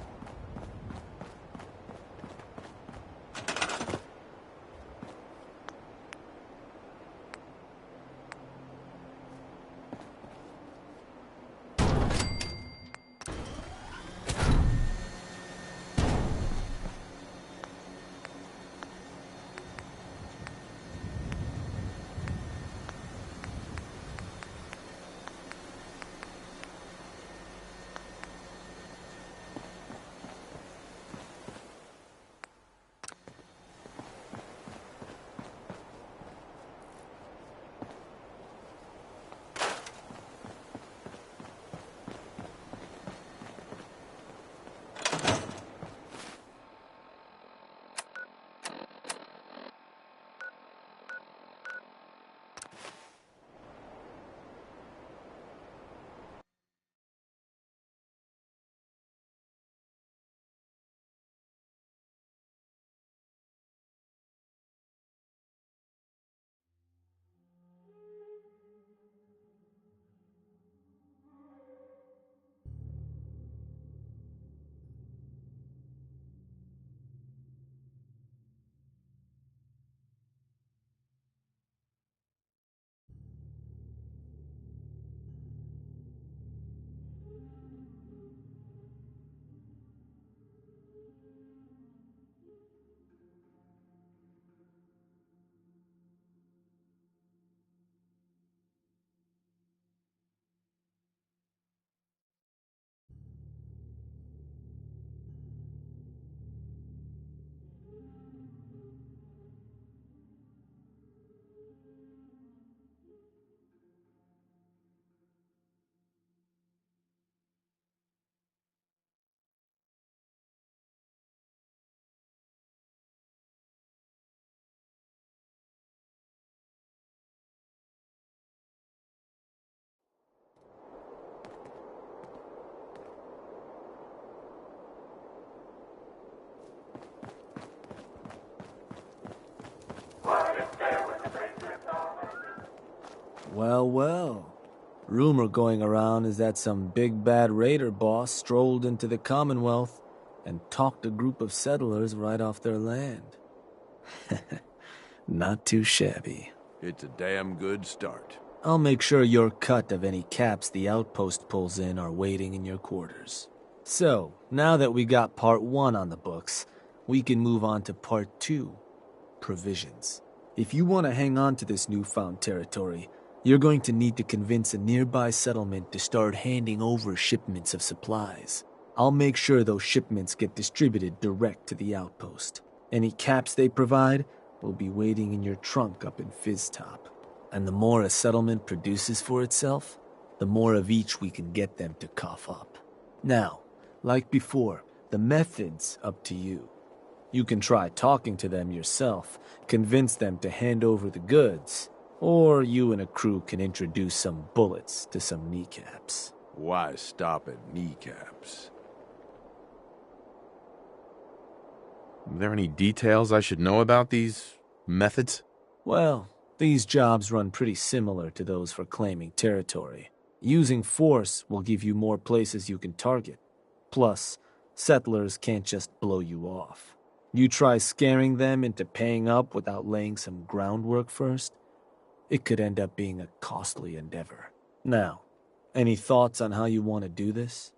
Well, well. Rumor going around is that some big bad raider boss strolled into the Commonwealth and talked a group of settlers right off their land. Not too shabby. It's a damn good start. I'll make sure your cut of any caps the outpost pulls in are waiting in your quarters. So, now that we got part 1 on the books, we can move on to part 2, provisions. If you want to hang on to this newfound territory, you're going to need to convince a nearby settlement to start handing over shipments of supplies. I'll make sure those shipments get distributed direct to the outpost. Any caps they provide will be waiting in your trunk up in Fizztop. And the more a settlement produces for itself, the more of each we can get them to cough up. Now, like before, the method's up to you. You can try talking to them yourself, convince them to hand over the goods, or you and a crew can introduce some bullets to some kneecaps. Why stop at kneecaps? Are there any details I should know about these methods? Well, these jobs run pretty similar to those for claiming territory. Using force will give you more places you can target. Plus, settlers can't just blow you off. You try scaring them into paying up without laying some groundwork first, it could end up being a costly endeavor. Now, any thoughts on how you want to do this?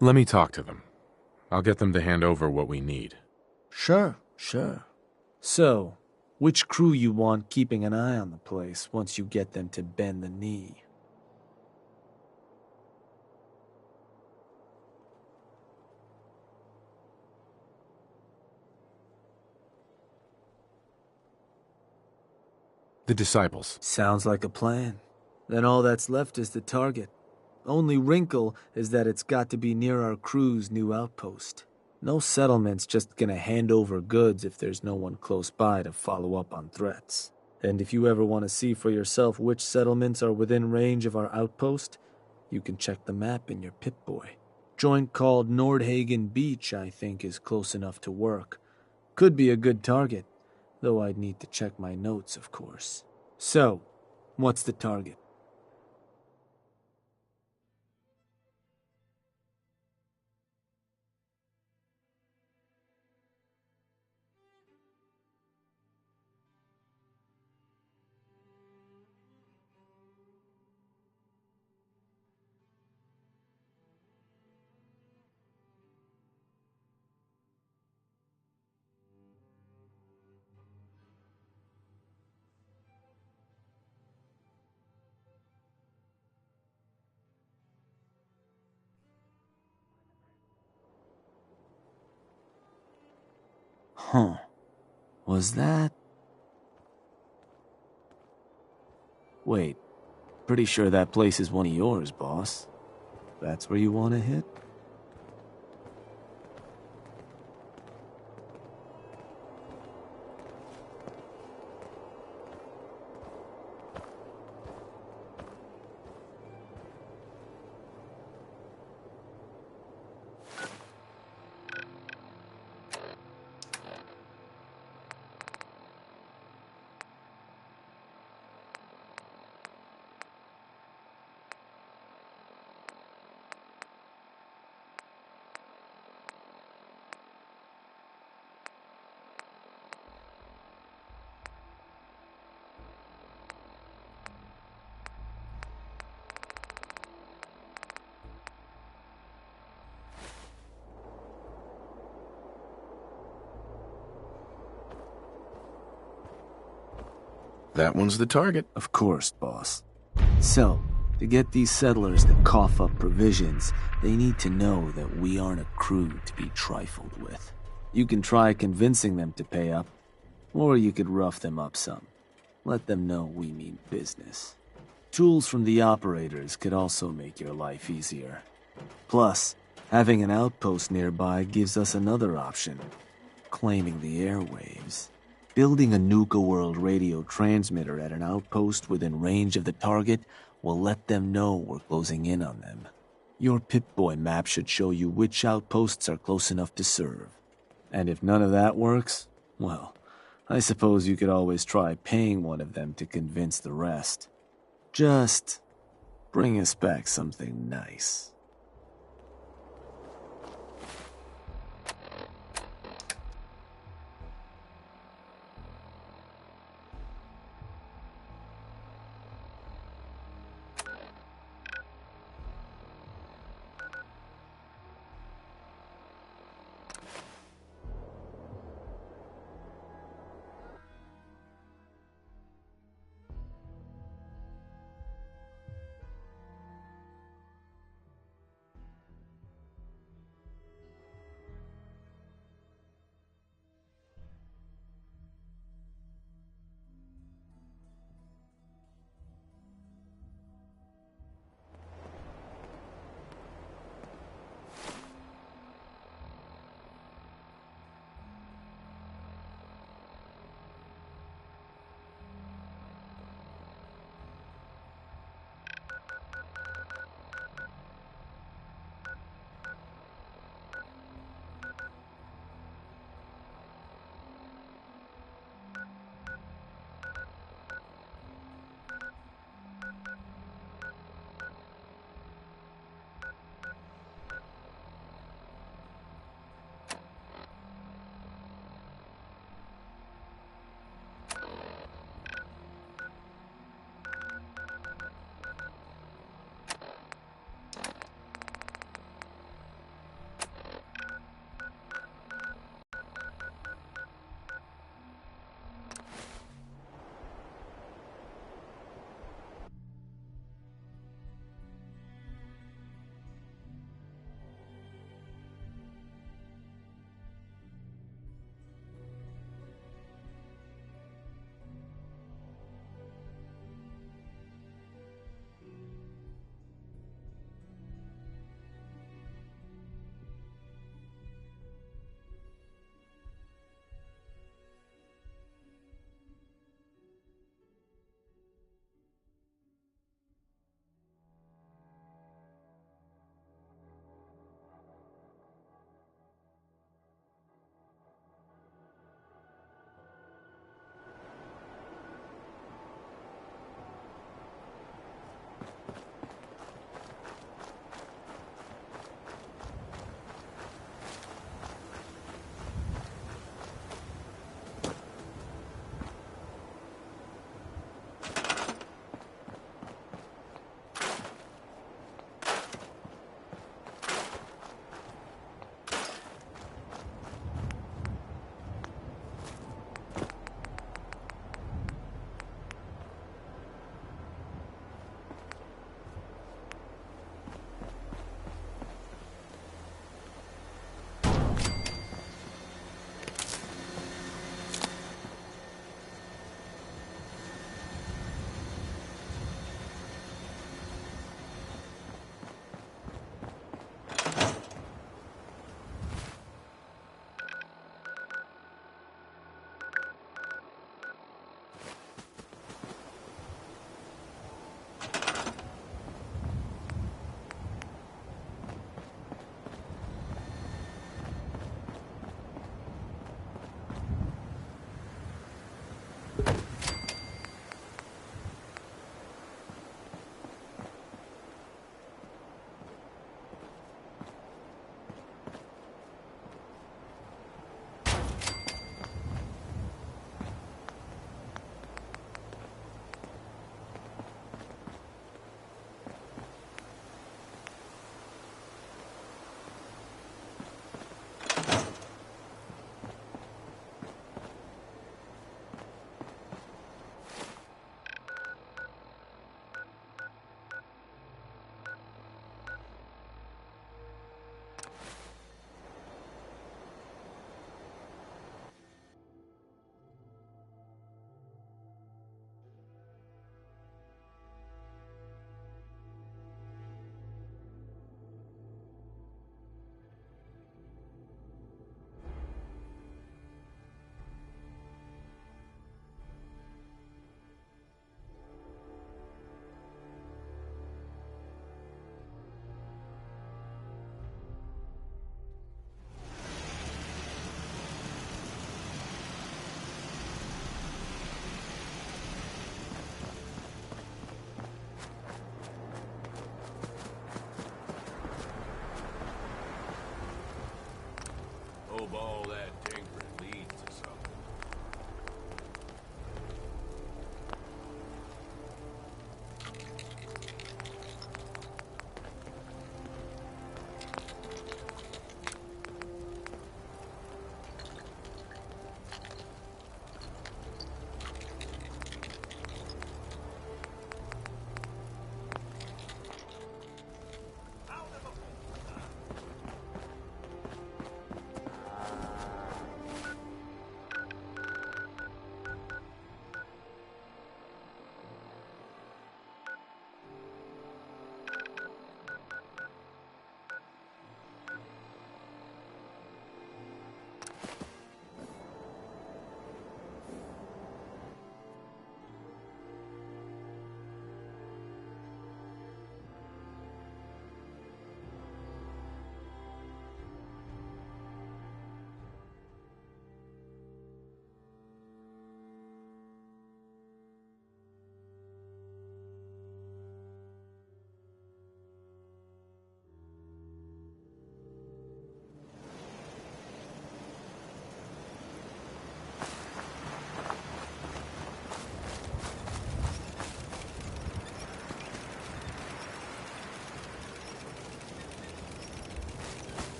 Let me talk to them. I'll get them to hand over what we need. Sure. So, which crew you want keeping an eye on the place once you get them to bend the knee? The disciples. Sounds like a plan. Then all that's left is the target. Only wrinkle is that it's got to be near our crew's new outpost. No settlement's just gonna hand over goods if there's no one close by to follow up on threats. And if you ever want to see for yourself which settlements are within range of our outpost, you can check the map in your Pip-Boy. Joint called Nordhagen Beach, I think, is close enough to work. Could be a good target, though I'd need to check my notes, of course. So, what's the target? Huh. Was that... Wait. Pretty sure that place is one of yours, boss. That's where you want to hit? That one's the target. Of course, boss. So, to get these settlers to cough up provisions, they need to know that we aren't a crew to be trifled with. You can try convincing them to pay up, or you could rough them up some. Let them know we mean business. Tools from the operators could also make your life easier. Plus, having an outpost nearby gives us another option: claiming the airwaves. Building a Nuka World radio transmitter at an outpost within range of the target will let them know we're closing in on them. Your Pip-Boy map should show you which outposts are close enough to serve. And if none of that works, well, I suppose you could always try paying one of them to convince the rest. Just bring us back something nice.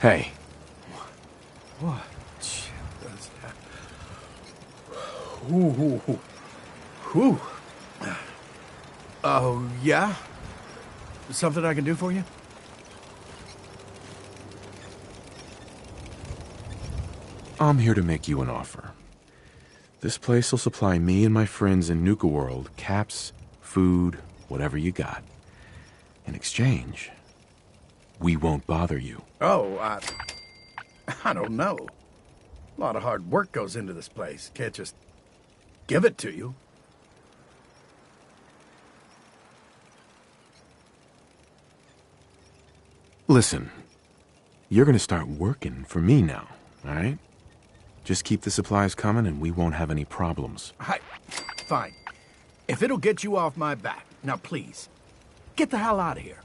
Hey. What? Ooh. Whew. Oh, yeah? Something I can do for you? I'm here to make you an offer. This place will supply me and my friends in Nuka World caps, food, whatever you got. In exchange, we won't bother you. Oh, I don't know. A lot of hard work goes into this place. Can't just give it to you. Listen, you're gonna start working for me now, all right? Just keep the supplies coming and we won't have any problems. Fine. If it'll get you off my back. Now, please, get the hell out of here.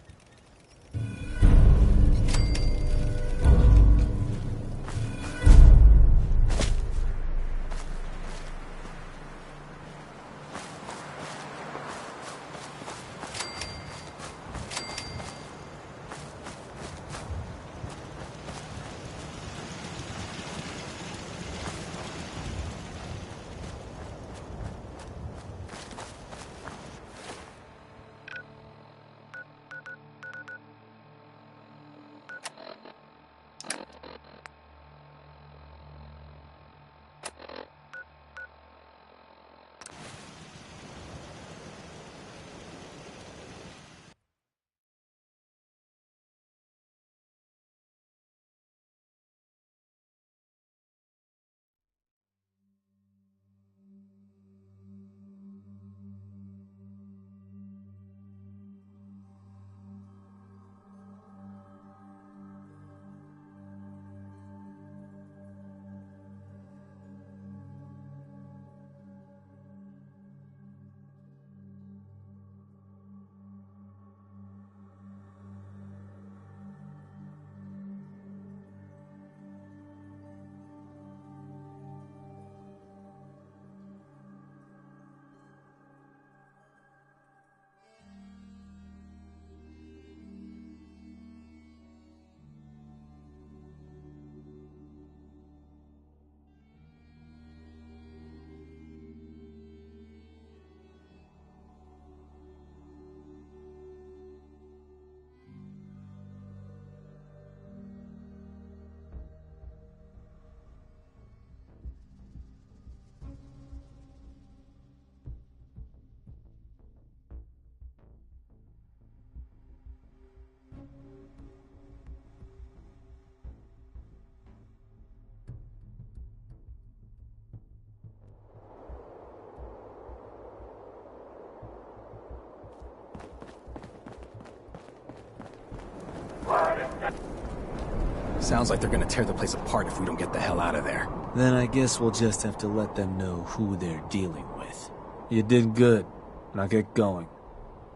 Sounds like they're gonna tear the place apart if we don't get the hell out of there. Then I guess we'll just have to let them know who they're dealing with. You did good. Now get going.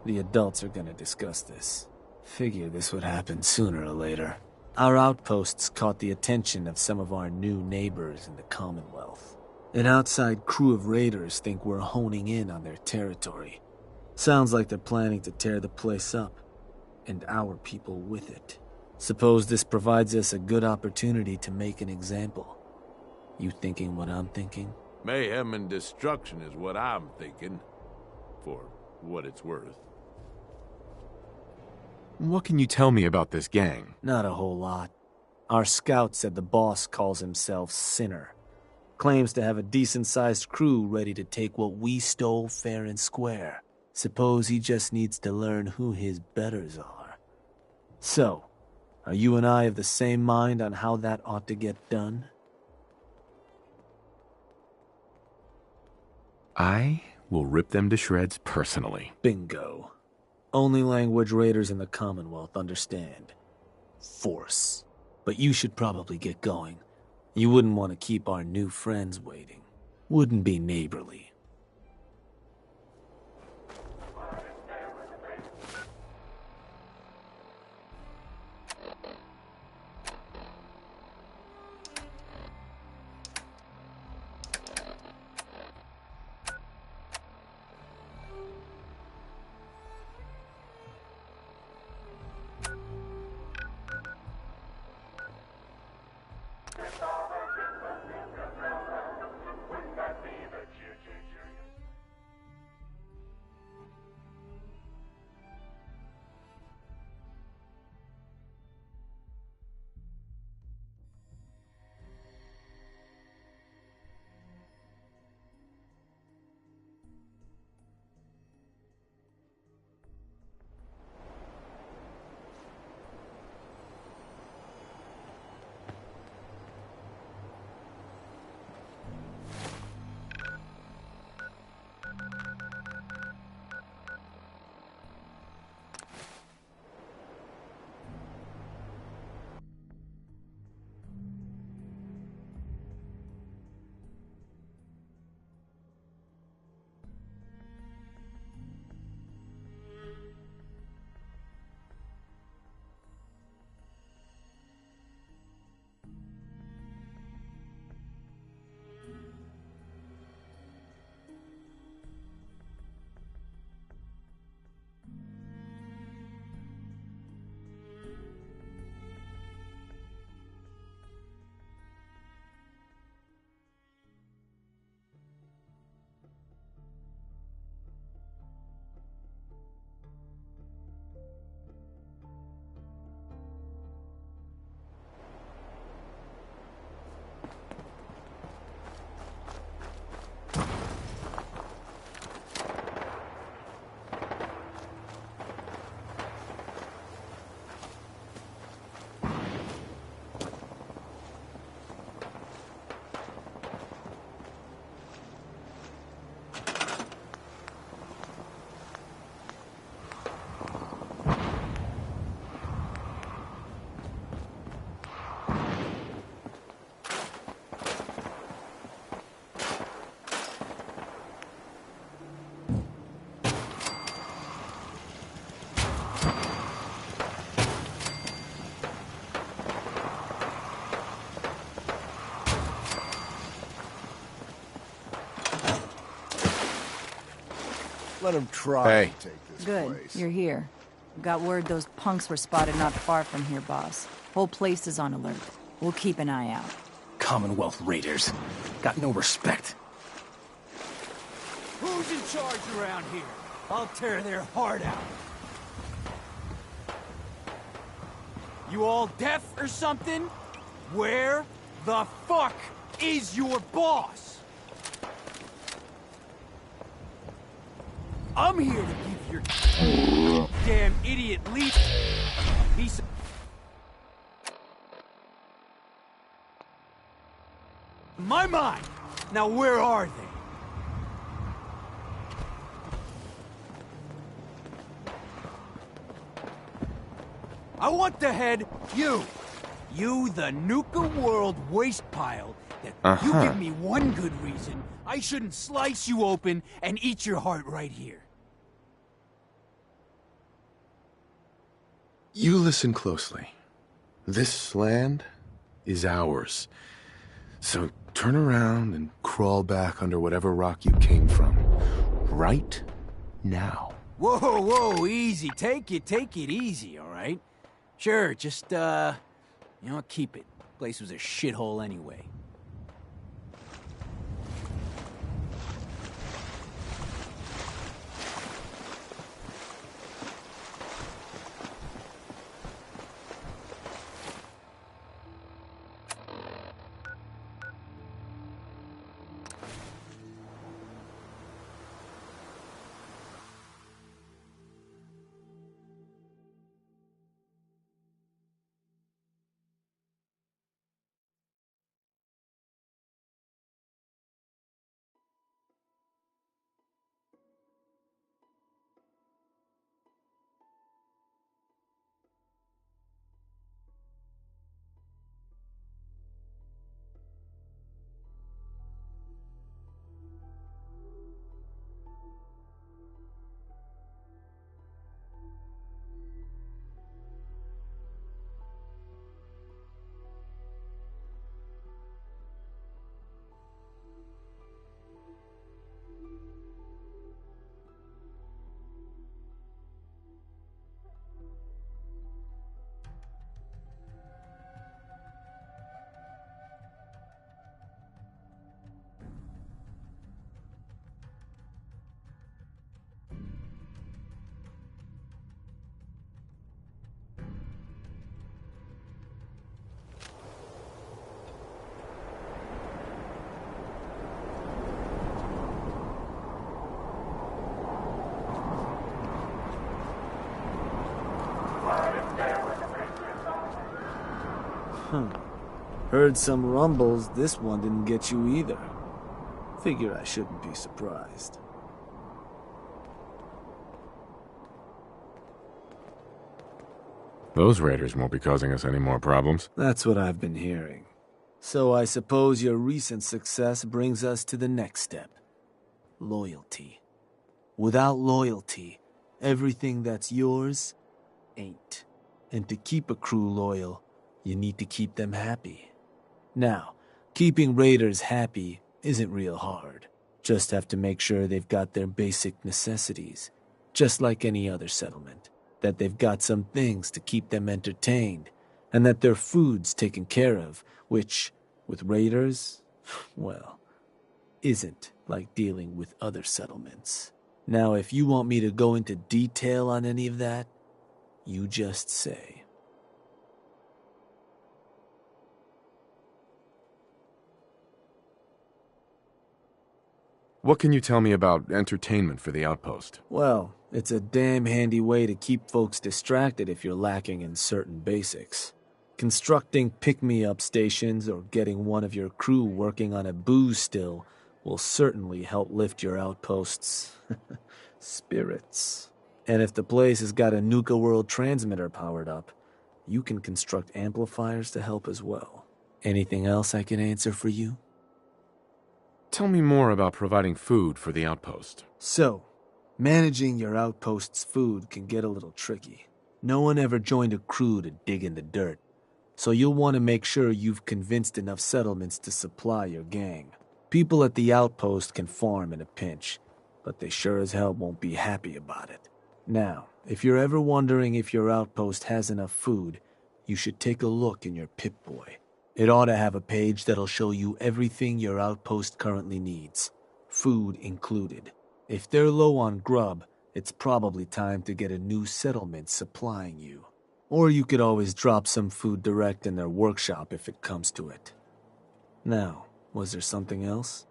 The adults are gonna discuss this. Figure this would happen sooner or later. Our outposts caught the attention of some of our new neighbors in the Commonwealth. An outside crew of raiders think we're honing in on their territory. Sounds like they're planning to tear the place up, and our people with it. Suppose this provides us a good opportunity to make an example. You thinking what I'm thinking? Mayhem and destruction is what I'm thinking. For what it's worth. What can you tell me about this gang? Not a whole lot. Our scout said the boss calls himself Sinner. Claims to have a decent-sized crew ready to take what we stole fair and square. Suppose he just needs to learn who his betters are. So, are you and I of the same mind on how that ought to get done? I will rip them to shreds personally. Bingo. Only language raiders in the Commonwealth understand. Force. But you should probably get going. You wouldn't want to keep our new friends waiting. Wouldn't be neighborly. Let him try Hey. to take this Good, place. you're here. Got word those punks were spotted not far from here, boss. Whole place is on alert. We'll keep an eye out. Commonwealth raiders. Got no respect. Who's in charge around here? I'll tear their heart out. You all deaf or something? Where the fuck is your boss? I'm here to give your damn idiot lead a piece of... My mind! Now where are they? I want to head you. You, the Nuka World waste pile, that you give me one good reason, I shouldn't slice you open and eat your heart right here. You listen closely. This land is ours. So turn around and crawl back under whatever rock you came from. Right now. Whoa, whoa, easy. Take it easy, all right? Sure, just, keep it. Place was a shithole anyway. Heard some rumbles, this one didn't get you either. Figure I shouldn't be surprised. Those raiders won't be causing us any more problems. That's what I've been hearing. So I suppose your recent success brings us to the next step. Loyalty. Without loyalty, everything that's yours ain't. And to keep a crew loyal, you need to keep them happy. Now, keeping raiders happy isn't real hard. Just have to make sure they've got their basic necessities, just like any other settlement. That they've got some things to keep them entertained, and that their food's taken care of, which, with raiders, well, isn't like dealing with other settlements. Now, if you want me to go into detail on any of that, you just say. What can you tell me about entertainment for the outpost? Well, it's a damn handy way to keep folks distracted if you're lacking in certain basics. Constructing pick-me-up stations or getting one of your crew working on a booze still will certainly help lift your outpost's spirits. And if the place has got a Nuka World transmitter powered up, you can construct amplifiers to help as well. Anything else I can answer for you? Tell me more about providing food for the outpost. So, managing your outpost's food can get a little tricky. No one ever joined a crew to dig in the dirt, so you'll want to make sure you've convinced enough settlements to supply your gang. People at the outpost can farm in a pinch, but they sure as hell won't be happy about it. Now, if you're ever wondering if your outpost has enough food, you should take a look in your Pip-Boy. It ought to have a page that'll show you everything your outpost currently needs, food included. If they're low on grub, it's probably time to get a new settlement supplying you. Or you could always drop some food direct in their workshop if it comes to it. Now, was there something else?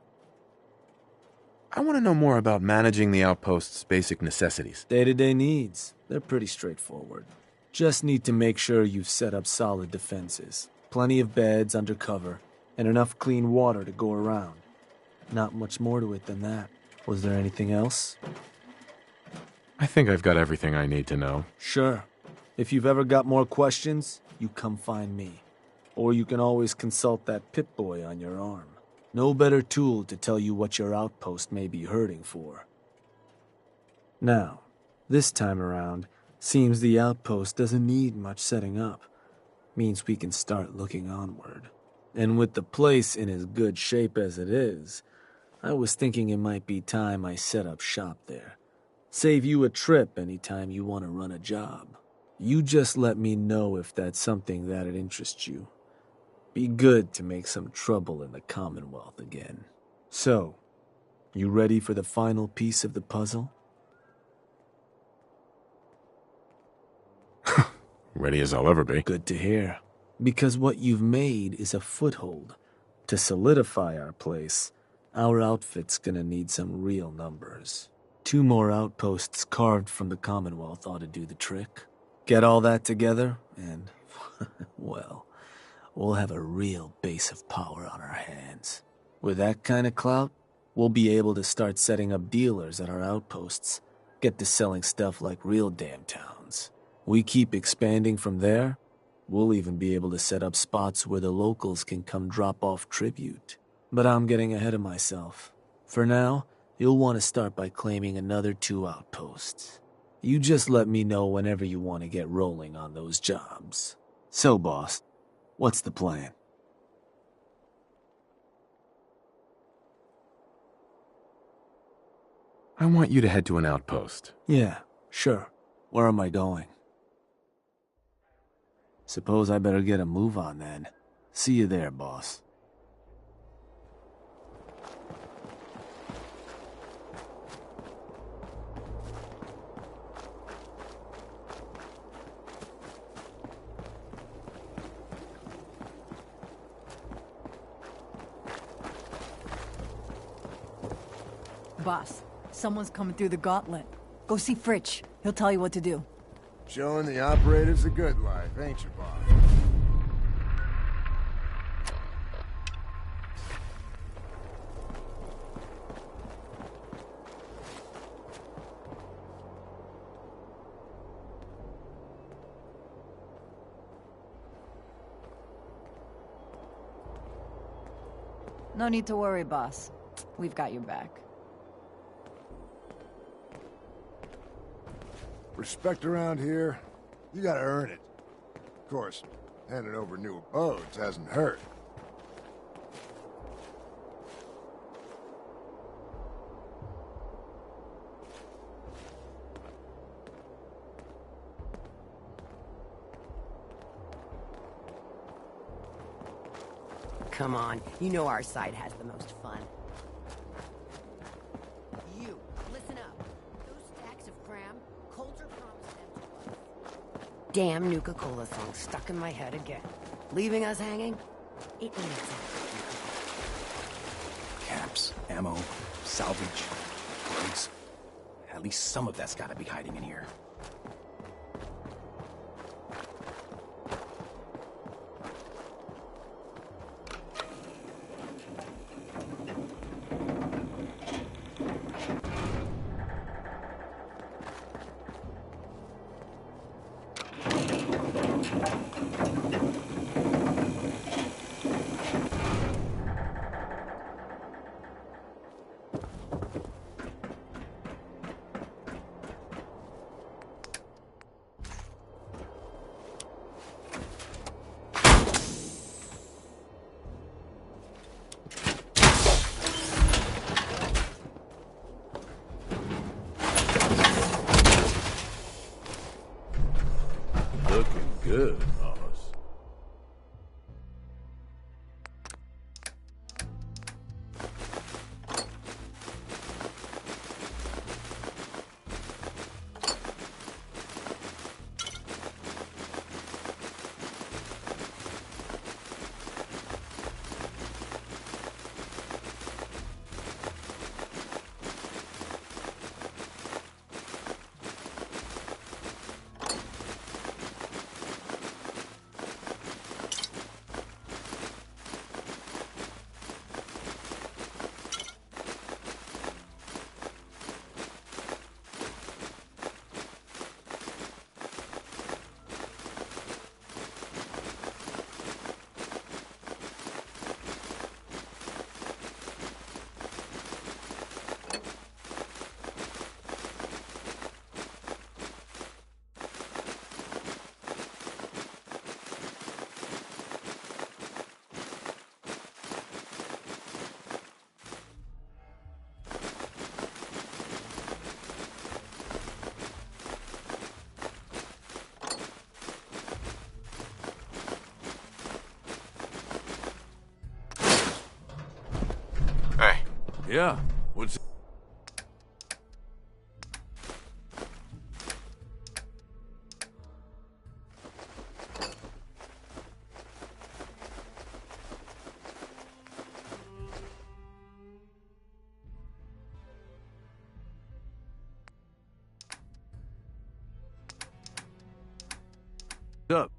I want to know more about managing the outpost's basic necessities. Day-to-day needs. They're pretty straightforward. Just need to make sure you've set up solid defenses. Plenty of beds under cover, and enough clean water to go around. Not much more to it than that. Was there anything else? I think I've got everything I need to know. Sure. If you've ever got more questions, you come find me. Or you can always consult that Pip-Boy on your arm. No better tool to tell you what your outpost may be hurting for. Now, this time around, seems the outpost doesn't need much setting up. Means we can start looking onward. And with the place in as good shape as it is, I was thinking it might be time I set up shop there. Save you a trip anytime you want to run a job. You just let me know if that's something that'd interest you. Be good to make some trouble in the Commonwealth again. So, you ready for the final piece of the puzzle? Ready as I'll ever be. Good to hear. Because what you've made is a foothold. To solidify our place, our outfit's gonna need some real numbers. 2 more outposts carved from the Commonwealth ought to do the trick. Get all that together, and, well, we'll have a real base of power on our hands. With that kind of clout, we'll be able to start setting up dealers at our outposts. Get to selling stuff like real damn towns. We keep expanding from there, we'll even be able to set up spots where the locals can come drop off tribute. But I'm getting ahead of myself. For now, you'll want to start by claiming another 2 outposts. You just let me know whenever you want to get rolling on those jobs. So, boss, what's the plan? I want you to head to an outpost. Yeah, sure. Where am I going? Suppose I better get a move on then. See you there, boss. Boss, someone's coming through the gauntlet. Go see Fritch. He'll tell you what to do. Showing the operators the good life, ain't you, boss? No need to worry, boss. We've got your back. Respect around here, you gotta earn it. Of course, handing over new abodes hasn't hurt. Come on, you know our side has the most fun. You, listen up. Those stacks of cram, Coulter promised them to us. Damn Nuka-Cola song stuck in my head again. Leaving us hanging? It ain't exactly. Caps, ammo, salvage, drugs. At least some of that's gotta be hiding in here. good, boss. Hey. Yeah, what's... up?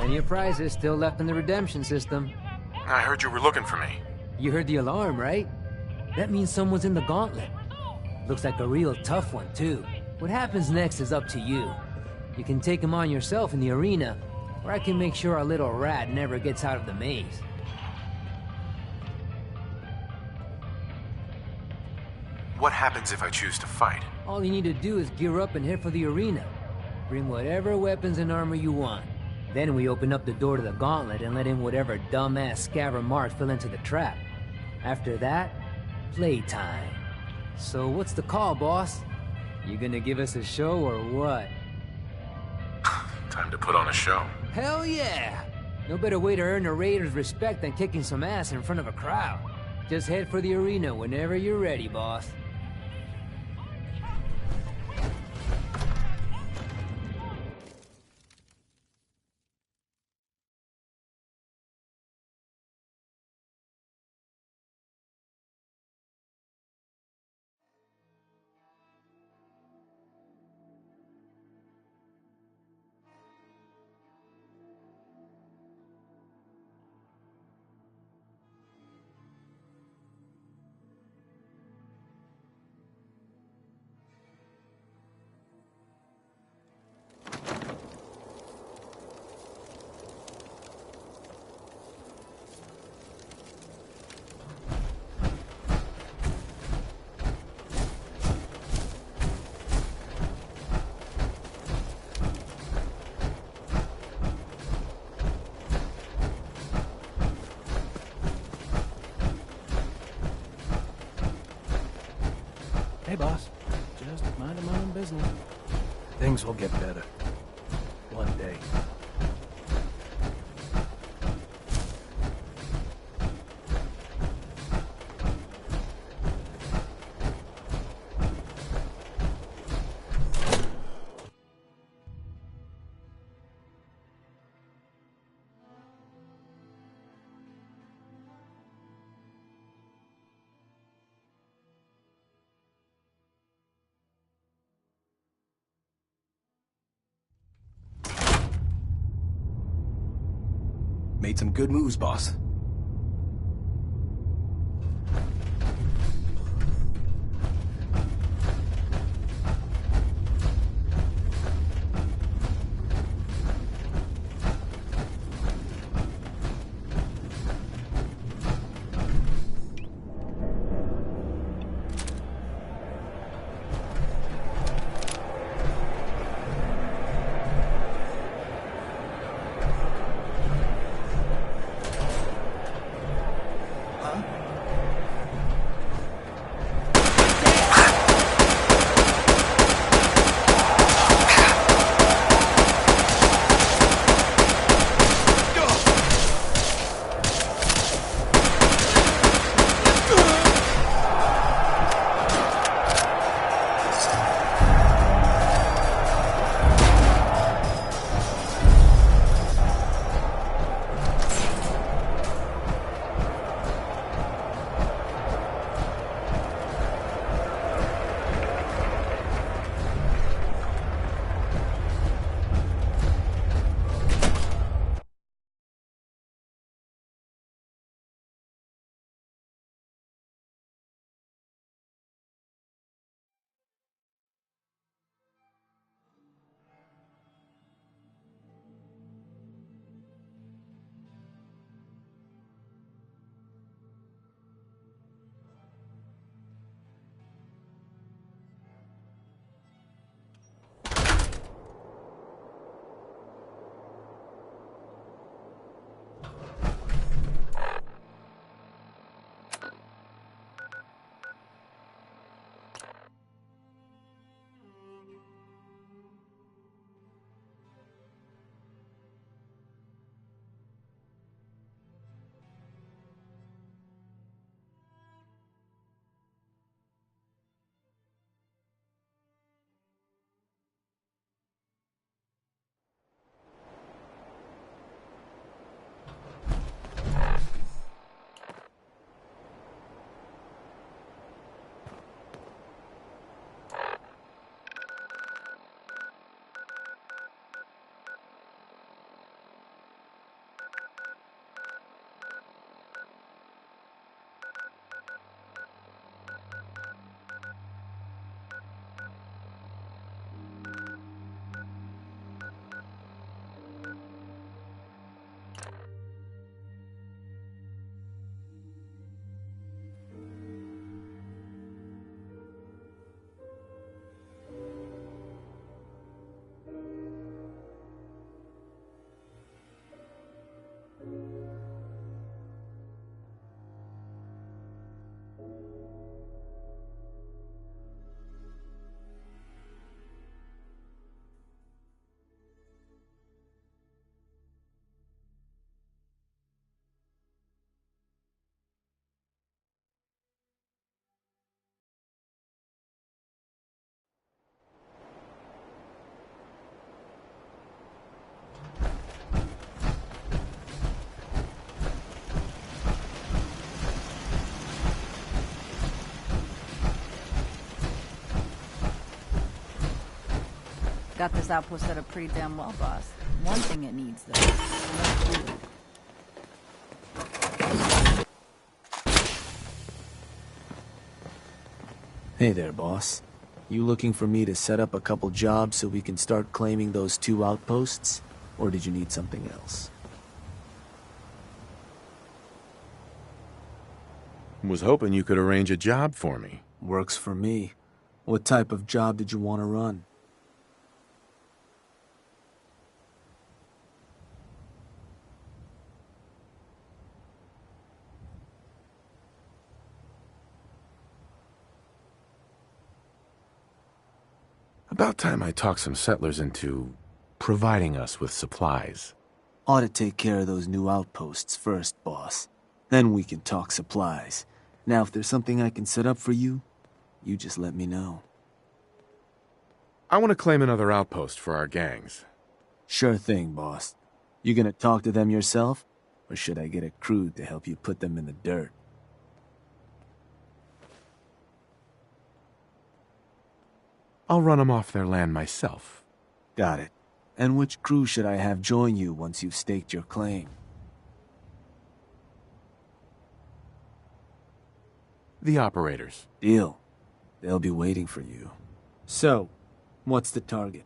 Plenty of prizes still left in the redemption system. I heard you were looking for me. You heard the alarm, right? That means someone's in the gauntlet. Looks like a real tough one, too. What happens next is up to you. You can take him on yourself in the arena, or I can make sure our little rat never gets out of the maze. What happens if I choose to fight? All you need to do is gear up and head for the arena. Bring whatever weapons and armor you want. Then we open up the door to the gauntlet and let in whatever dumbass Scaver Mark fell into the trap. After that, playtime. So what's the call, boss? You gonna give us a show or what? Time to put on a show. Hell yeah! No better way to earn a Raider's respect than kicking some ass in front of a crowd. Just head for the arena whenever you're ready, boss. Hey, boss. Just minding my own business. Things will get better. One day. Made some good moves, boss. Got this outpost set up pretty damn well, boss. One thing it needs, though. More food. Hey there, boss. You looking for me to set up a couple jobs so we can start claiming those 2 outposts? Or did you need something else? Was hoping you could arrange a job for me. Works for me. What type of job did you want to run? About time I talked some settlers into providing us with supplies. Ought to take care of those new outposts first, boss. Then we can talk supplies. Now, if there's something I can set up for you, you just let me know. I want to claim another outpost for our gangs. Sure thing, boss. You gonna talk to them yourself? Or should I get a crew to help you put them in the dirt? I'll run them off their land myself. Got it. And which crew should I have join you once you've staked your claim? The operators. Deal. They'll be waiting for you. So, what's the target?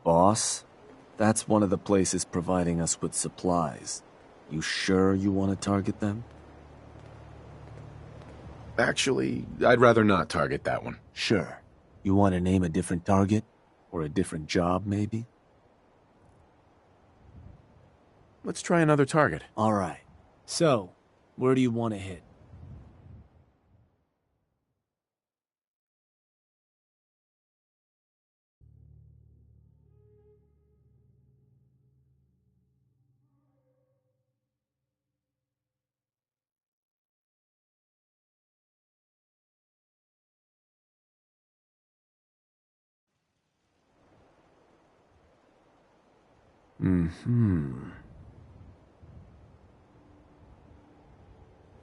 Boss? That's one of the places providing us with supplies. You sure you want to target them? Actually, I'd rather not target that one. Sure. You want to name a different target? Or a different job, maybe? Let's try another target. All right. So, where do you want to hit?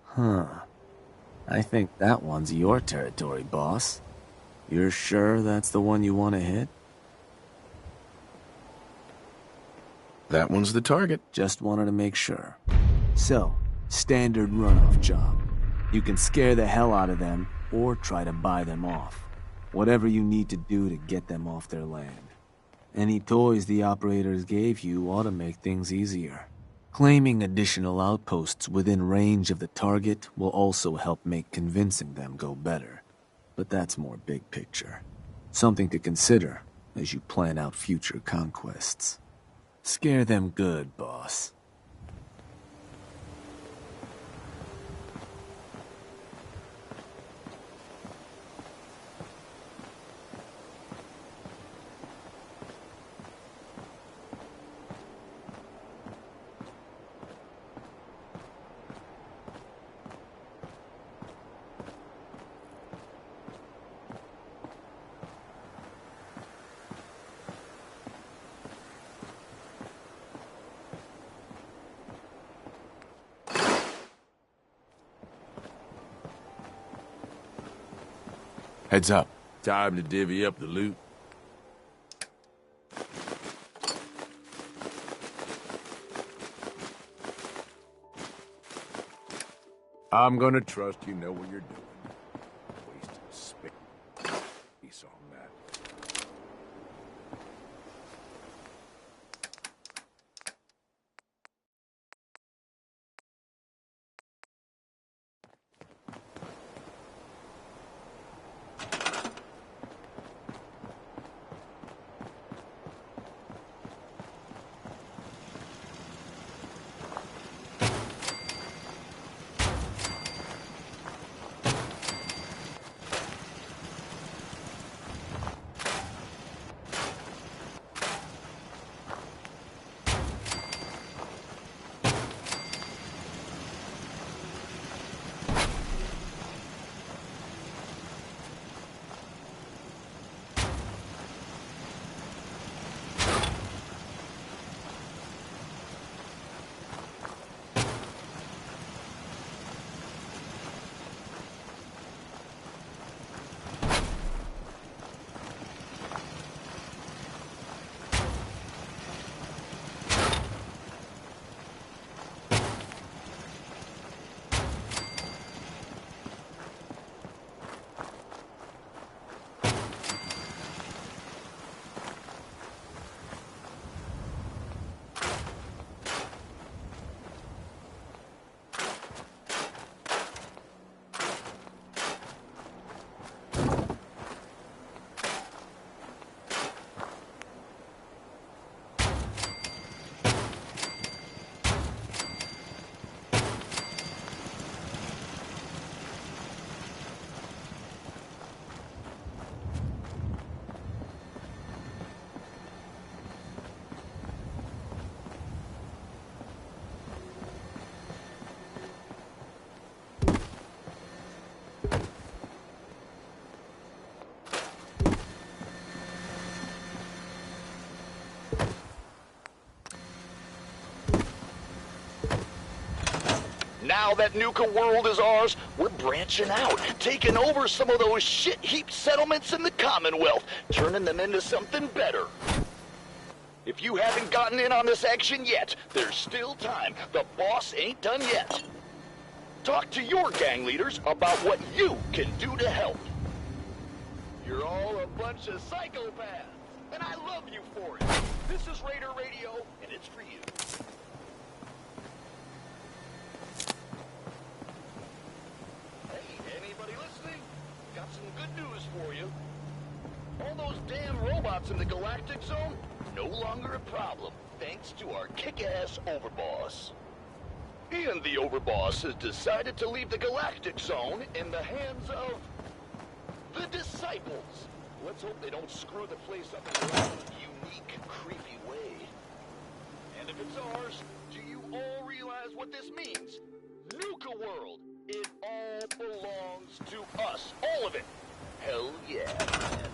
Huh. I think that one's your territory, boss. You're sure that's the one you want to hit? That one's the target. Just wanted to make sure. So, standard runoff job. You can scare the hell out of them, or try to buy them off. Whatever you need to do to get them off their land. Any toys the operators gave you ought to make things easier. Claiming additional outposts within range of the target will also help make convincing them go better. But that's more big picture. Something to consider as you plan out future conquests. Scare them good, boss. Heads up. Time to divvy up the loot. I'm gonna trust you know what you're doing. Wasting space on that. Now that Nuka World is ours, we're branching out, taking over some of those shit-heap settlements in the Commonwealth, turning them into something better. If you haven't gotten in on this action yet, there's still time. The boss ain't done yet. Talk to your gang leaders about what you can do to help. You're all a bunch of psychopaths, and I love you for it. This is Raider Radio, and it's for you. Hey, anybody listening? Got some good news for you. All those damn robots in the Galactic Zone, no longer a problem, thanks to our kick-ass Overboss. And the Overboss has decided to leave the Galactic Zone in the hands of the Disciples. Let's hope they don't screw the place up in their own unique, creepy way. And if it's ours, do you all realize what this means? Nuka World! It all belongs to us. All of it! Hell yeah, man.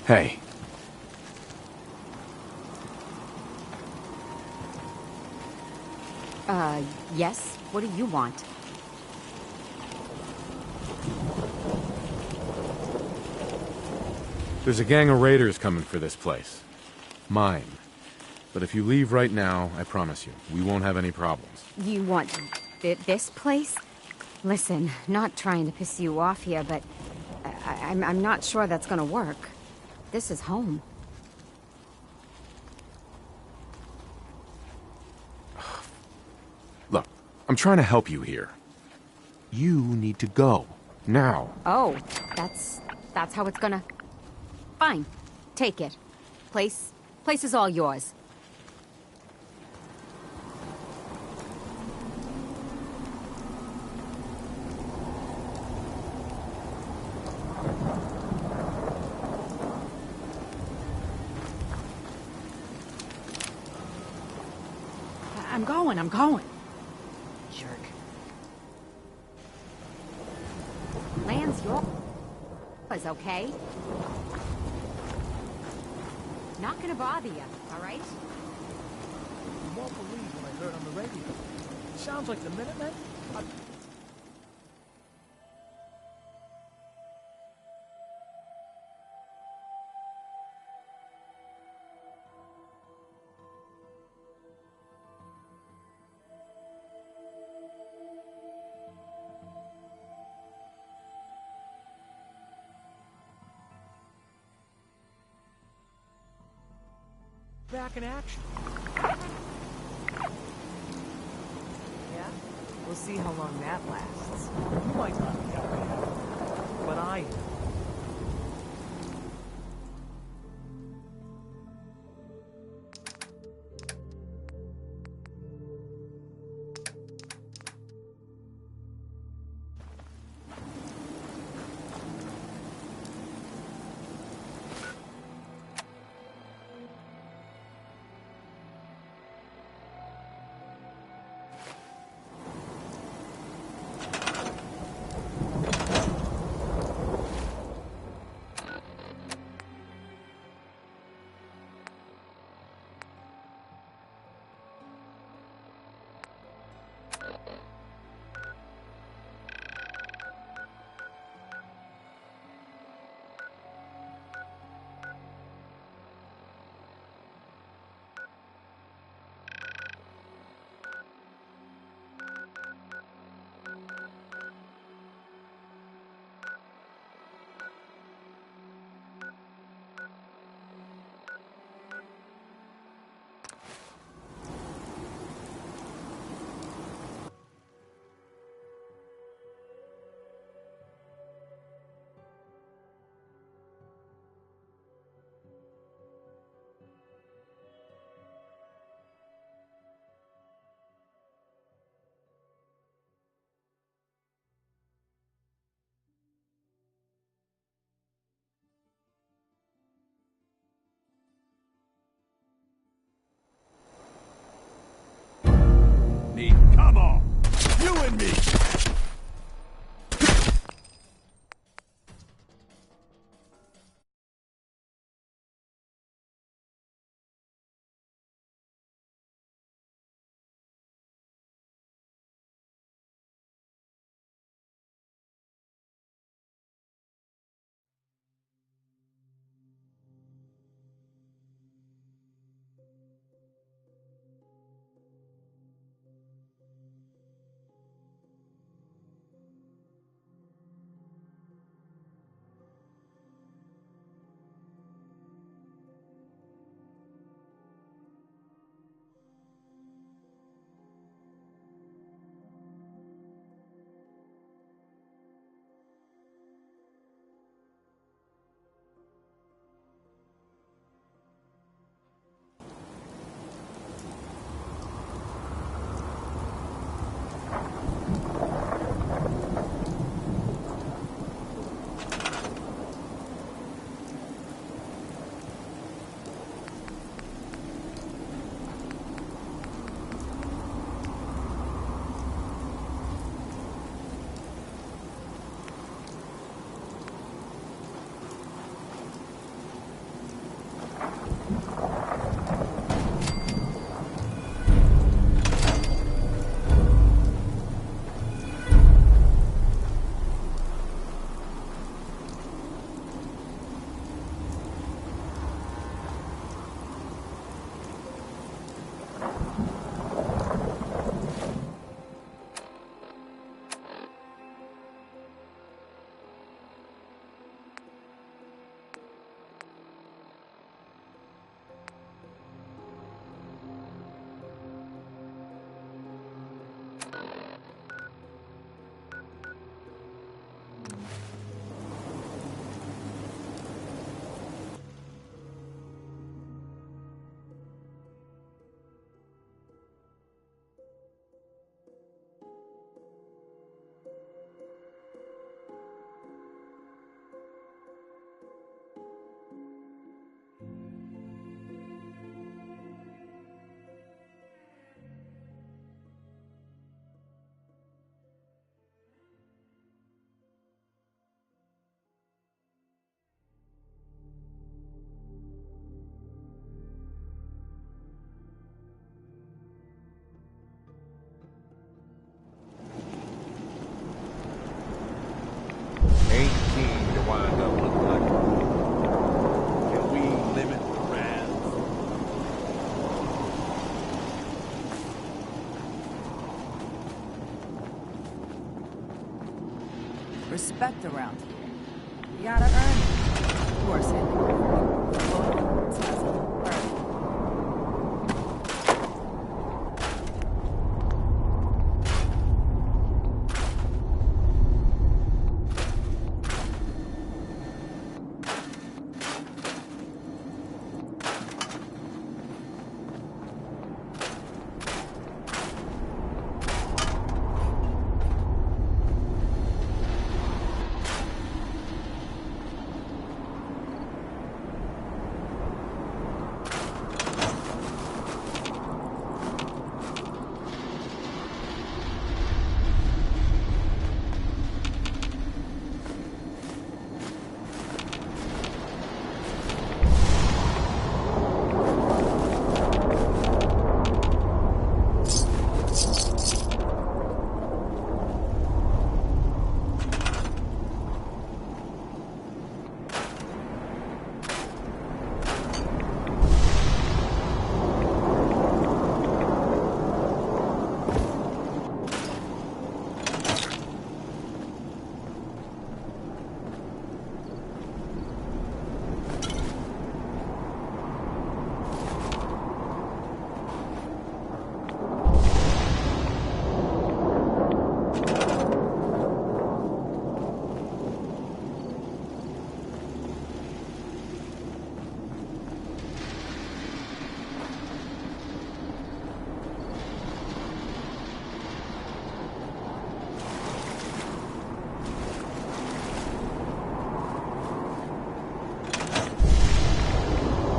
Hey. Yes? What do you want? There's a gang of raiders coming for this place. Mine. But if you leave right now, I promise you, we won't have any problems. You want this place? Listen, not trying to piss you off here, but I'm not sure that's gonna work. This is home. Look, I'm trying to help you here. You need to go. Now. Oh, that's how it's gonna... Fine. Take it. Place is all yours. I'm going. Jerk. Land's yours, okay? Not gonna bother you, all right? You won't believe what I heard on the radio. It sounds like the Minutemen. Back in action. Yeah? We'll see how long that lasts. You might not be happy, but I am. Come on! You and me! Ain't keen to wind up looking like a fool. Can we limit the rounds? Respect around here. You gotta earn it. Of course,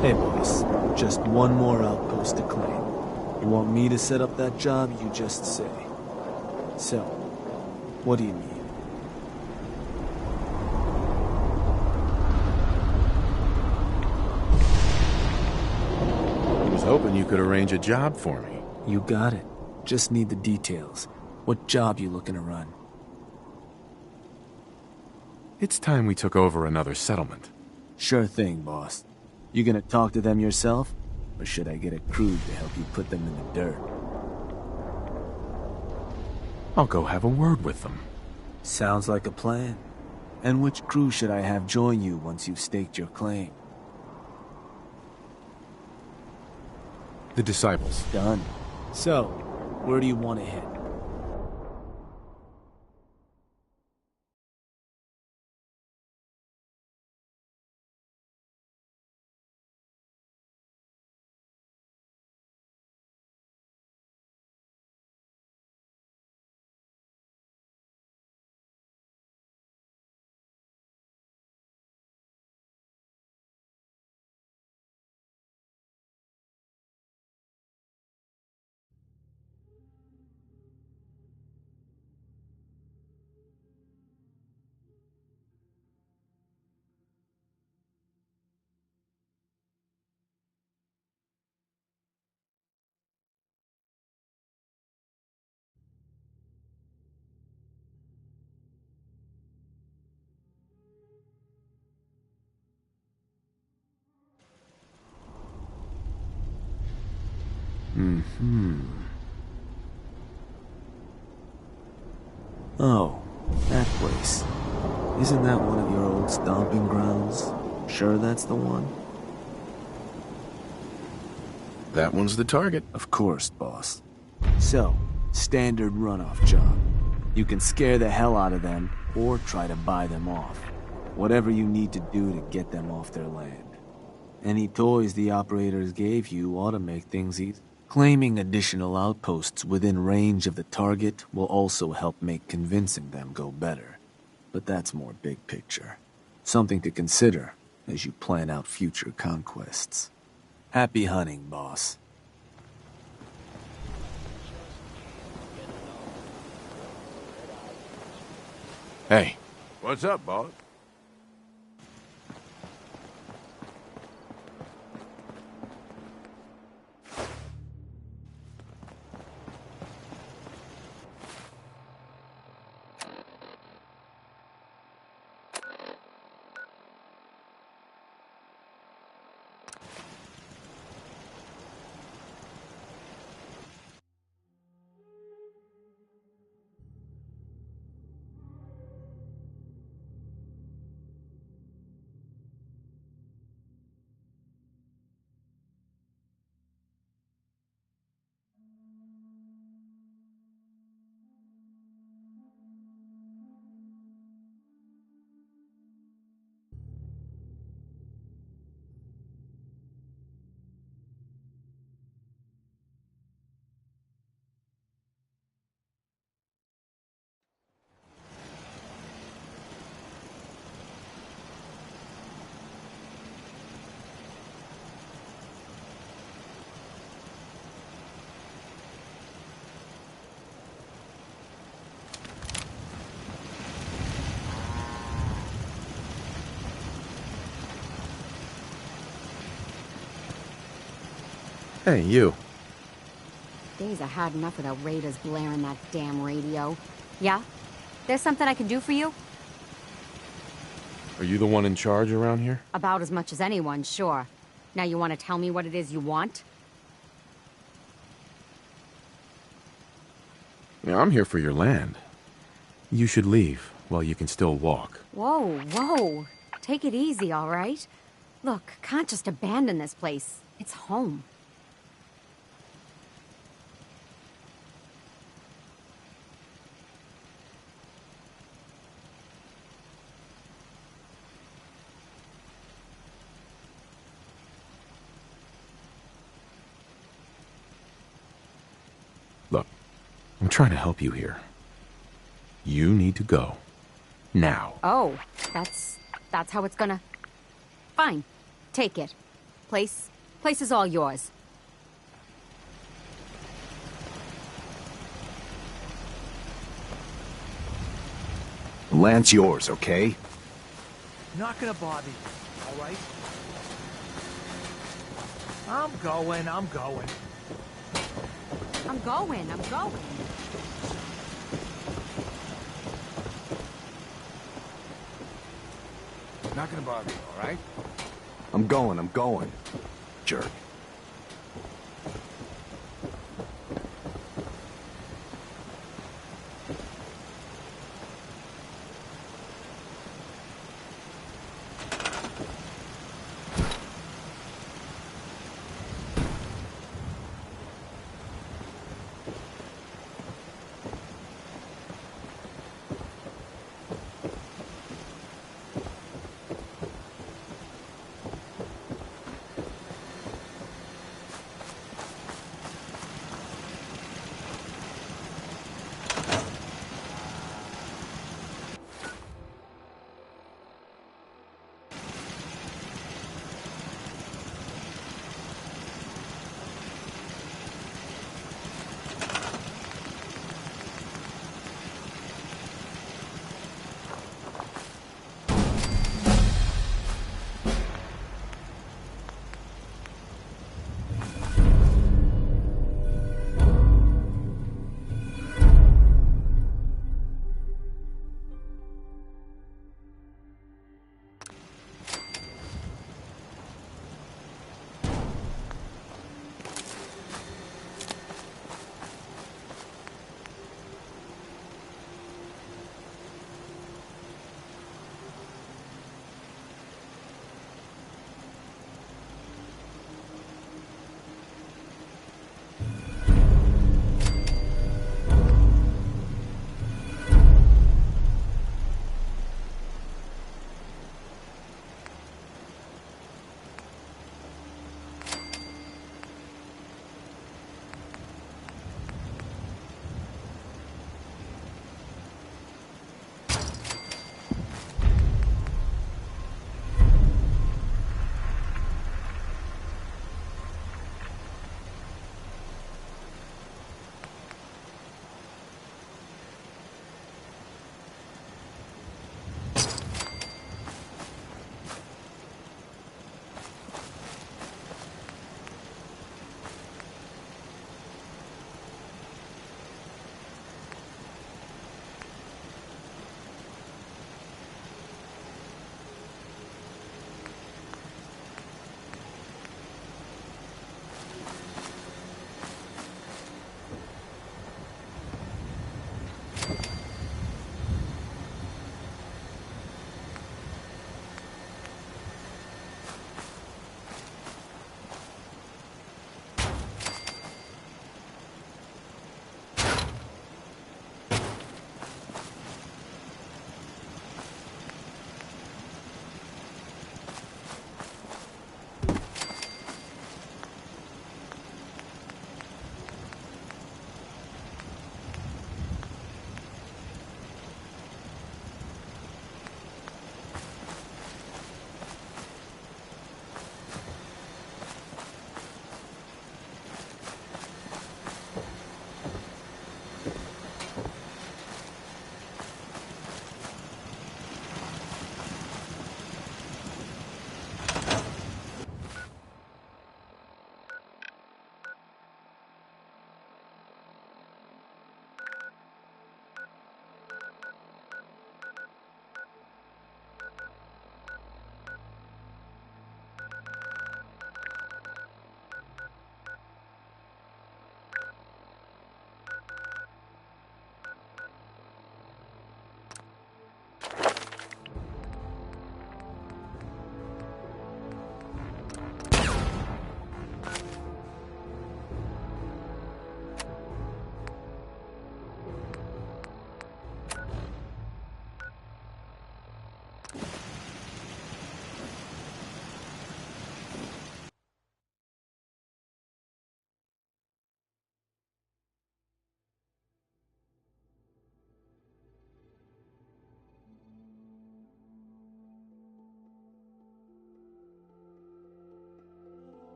Hey boys, just one more outpost to claim. You want me to set up that job, you just say. So, what do you need? I was hoping you could arrange a job for me. You got it. Just need the details. What job you looking to run? It's time we took over another settlement. Sure thing, boss. You gonna talk to them yourself? Or should I get a crew to help you put them in the dirt? I'll go have a word with them. Sounds like a plan. And which crew should I have join you once you've staked your claim? The Disciples. Done. So, where do you want to head? Oh, that place. Isn't that one of your old stomping grounds? Sure that's the one? That one's the target. Of course, boss. So, standard runoff job. You can scare the hell out of them, or try to buy them off. Whatever you need to do to get them off their land. Any toys the operators gave you ought to make things easy. Claiming additional outposts within range of the target will also help make convincing them go better. But that's more big picture. Something to consider as you plan out future conquests. Happy hunting, boss. Hey. What's up, boss? Hey, you. Days I had enough of the raiders blaring that damn radio. Yeah? There's something I can do for you? Are you the one in charge around here? About as much as anyone, sure. Now you want to tell me what it is you want? Yeah, I'm here for your land. You should leave while you can still walk. Whoa, whoa. Take it easy, all right? Look, can't just abandon this place. It's home. Look, I'm trying to help you here. You need to go. Now. Oh, that's how it's gonna... Fine. Take it. Place is all yours. The land's yours, okay? Not gonna bother you, all right? I'm going. I'm going. Not gonna bother you, all right? I'm going. Jerk.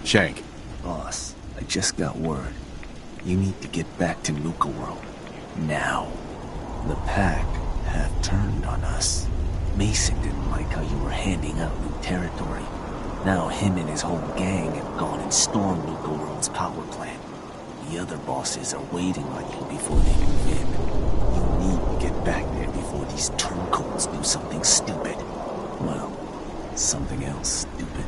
Shank. Boss, I just got word. You need to get back to Nuka World. Now. The Pack have turned on us. Mason didn't like how you were handing out new territory. Now him and his whole gang have gone and stormed Nuka World's power plant. The other bosses are waiting on you before they move in. You need to get back there before these turncoats do something stupid. Well, something else stupid.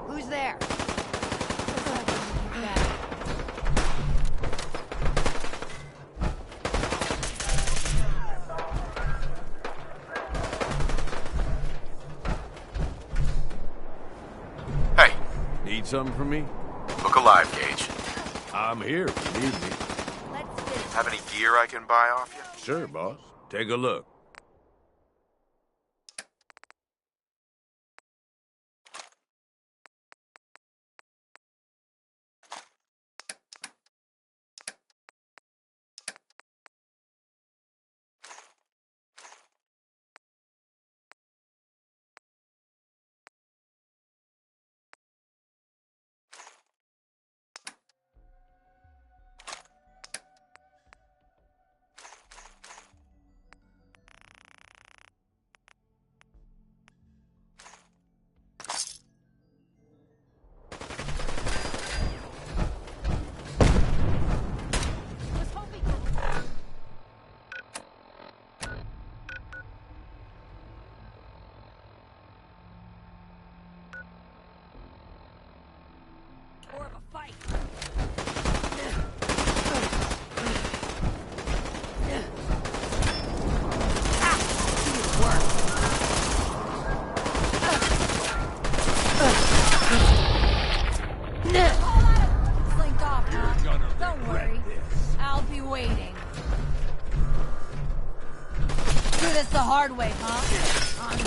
Who's there? Hey. Need something from me? Look alive, Gage. I'm here if you need me. Have any gear I can buy off you? Sure, boss. Take a look. More of a fight. Slink off, huh? Don't worry. I'll be waiting. Do this the hard way, huh? On game.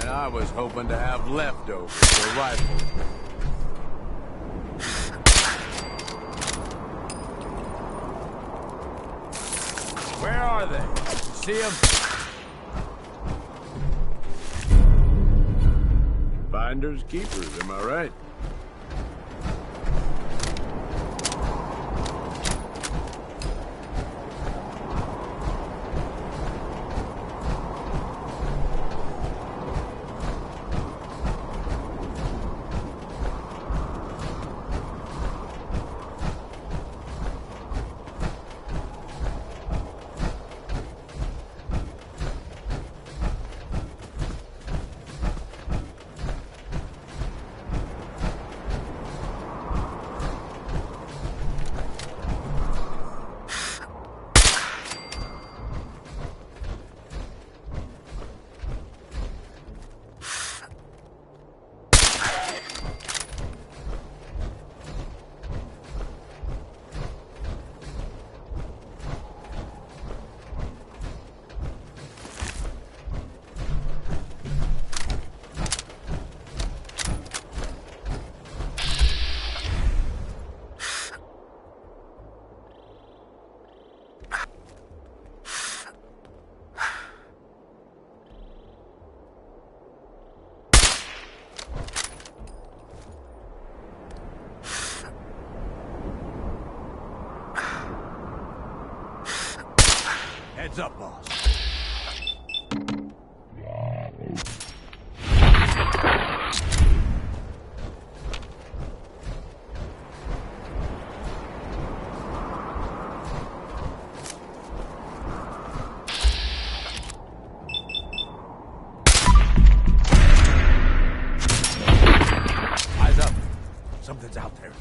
I was hoping to have leftovers for a rifle. Where are they? You see them? Finders keepers, am I right? Heads up, boss. Eyes up. Something's out there.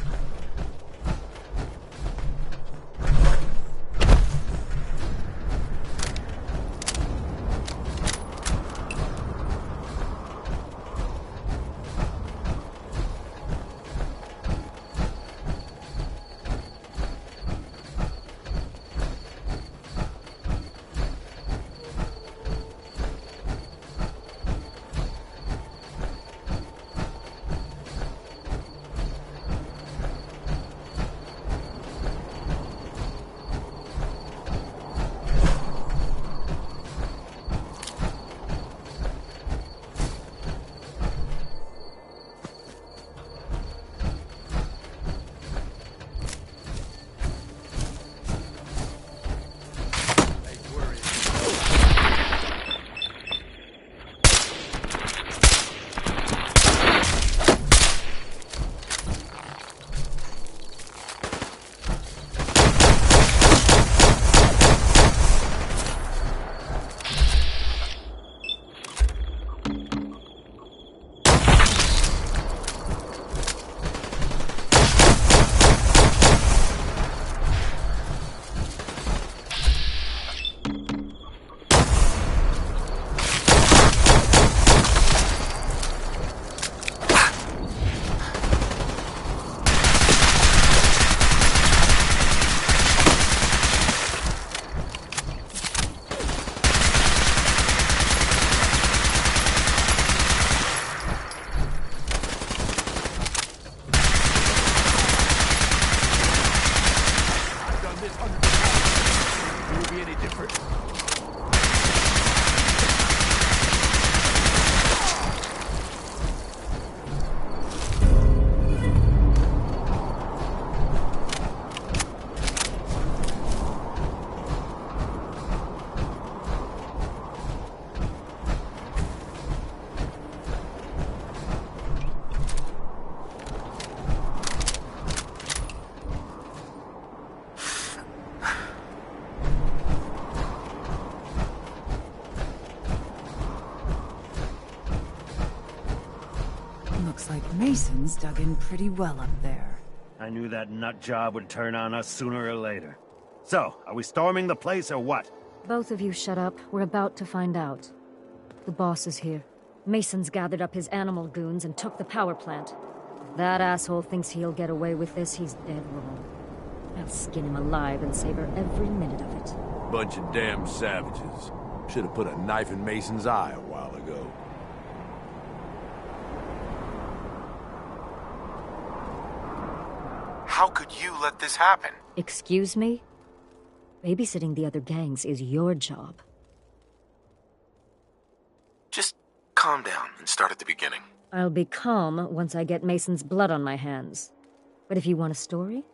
Looks like Mason's dug in pretty well up there. I knew that nut job would turn on us sooner or later. So, are we storming the place or what? Both of you shut up. We're about to find out. The boss is here. Mason's gathered up his animal goons and took the power plant. That asshole thinks he'll get away with this. He's dead wrong. I'll skin him alive and savor every minute of it. Bunch of damn savages. Should have put a knife in Mason's eye a while ago. How could you let this happen? Excuse me? Babysitting the other gangs is your job. Just calm down and start at the beginning. I'll be calm once I get Mason's blood on my hands. But if you want a story,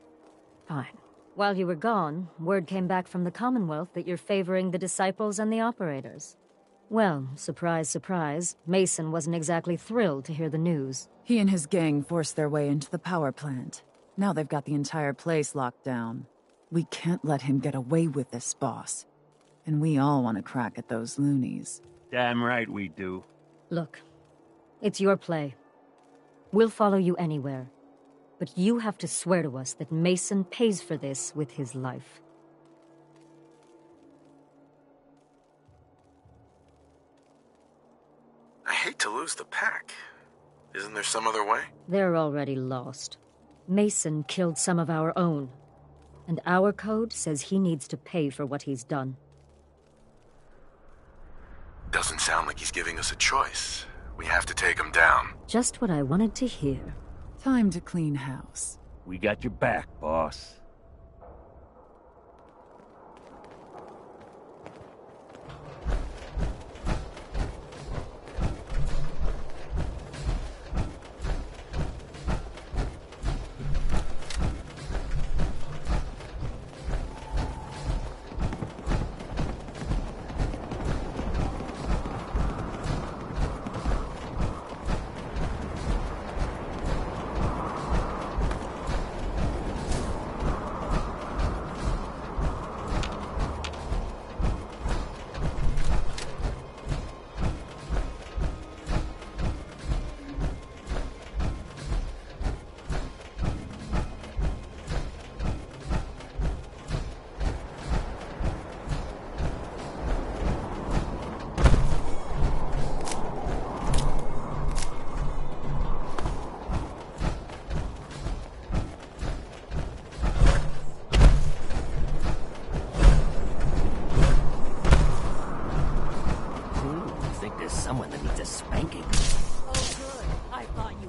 fine. While you were gone, word came back from the Commonwealth that you're favoring the Disciples and the Operators. Well, surprise, surprise, Mason wasn't exactly thrilled to hear the news. He and his gang forced their way into the power plant. Now they've got the entire place locked down. We can't let him get away with this, boss. And we all want to crack at those loonies. Damn right we do. Look, it's your play. We'll follow you anywhere. But you have to swear to us that Mason pays for this with his life. I hate to lose the pack. Isn't there some other way? They're already lost. Mason killed some of our own. And our code says he needs to pay for what he's done. Doesn't sound like he's giving us a choice. We have to take him down. Just what I wanted to hear. Time to clean house. We got your back, boss. Someone that needs a spanking. Oh, good. I thought you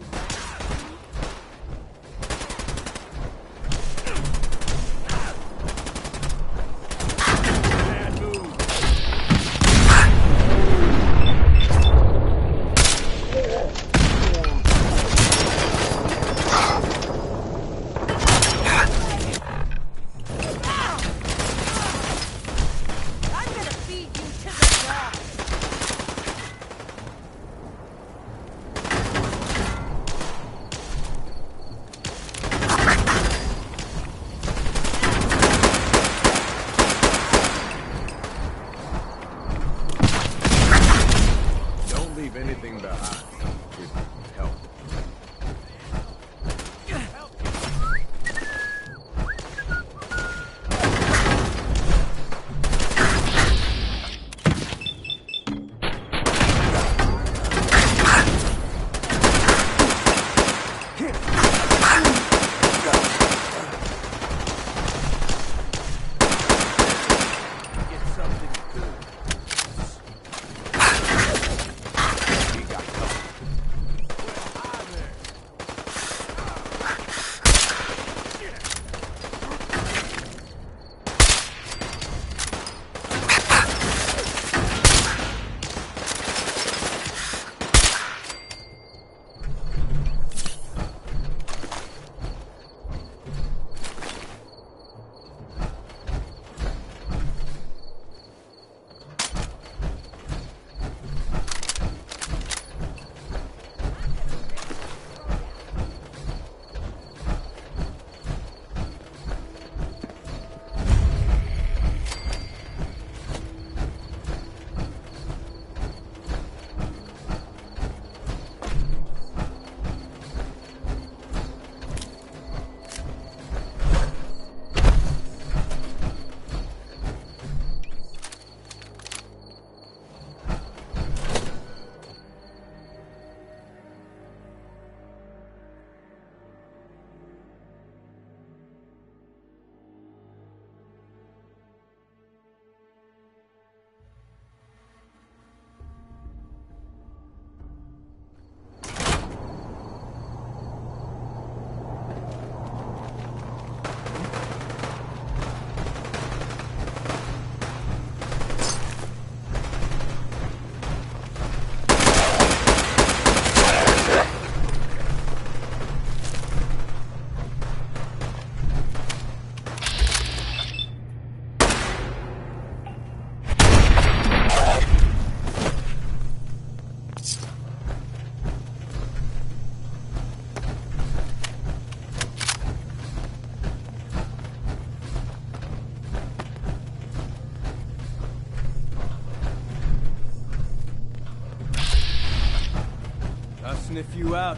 sniff you out.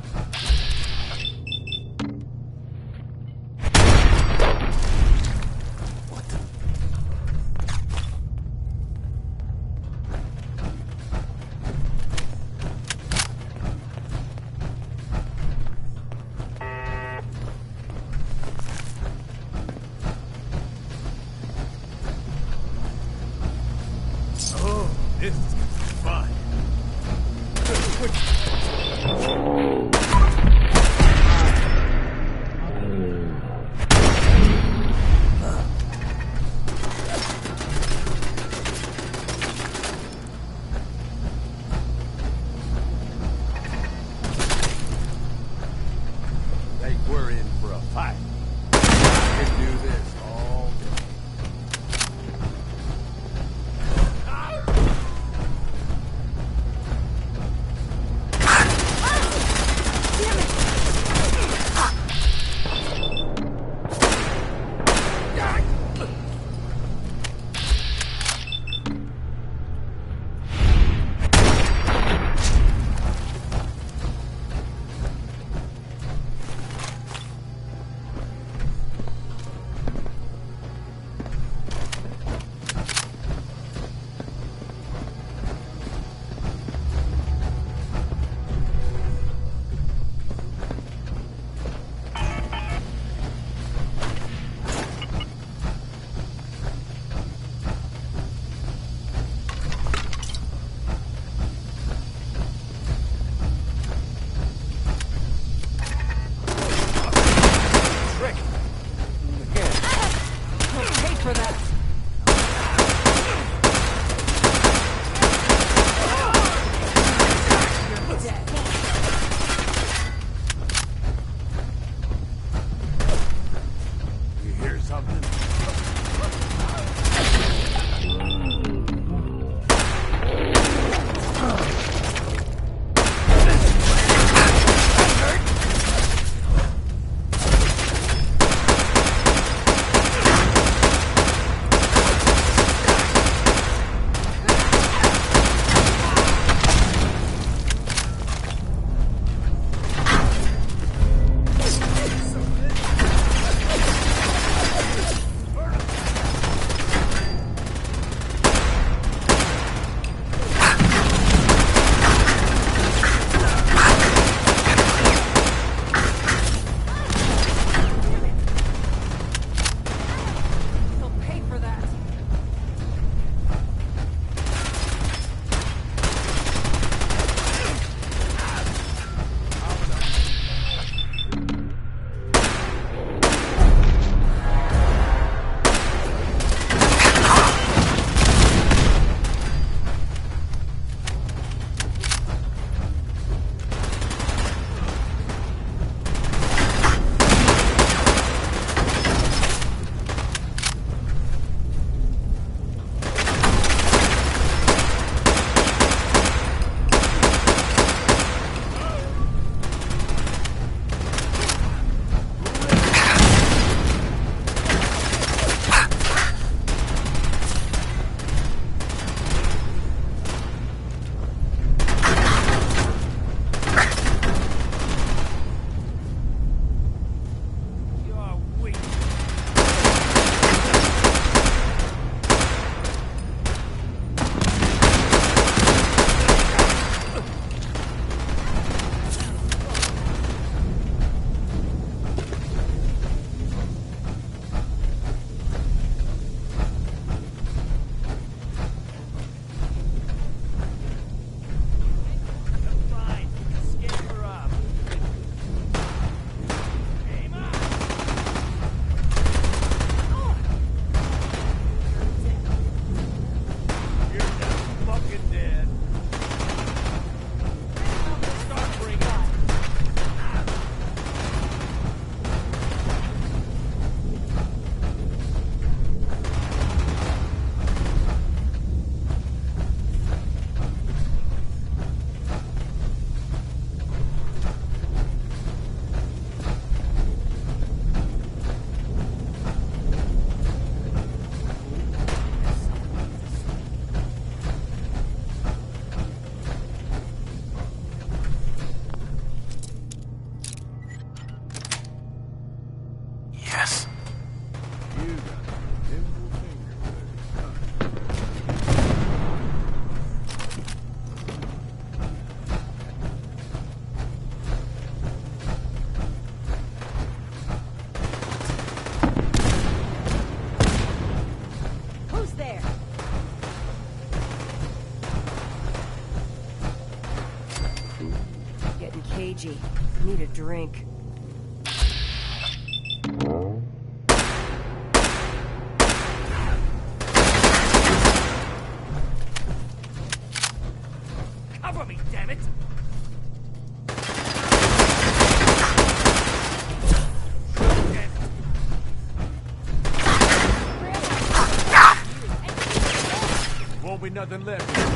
Oh, this is fun. Think we're in for a fight. I can do this all day. Getting cagey. Need a drink. Cover me, damn it! Won't be nothing left.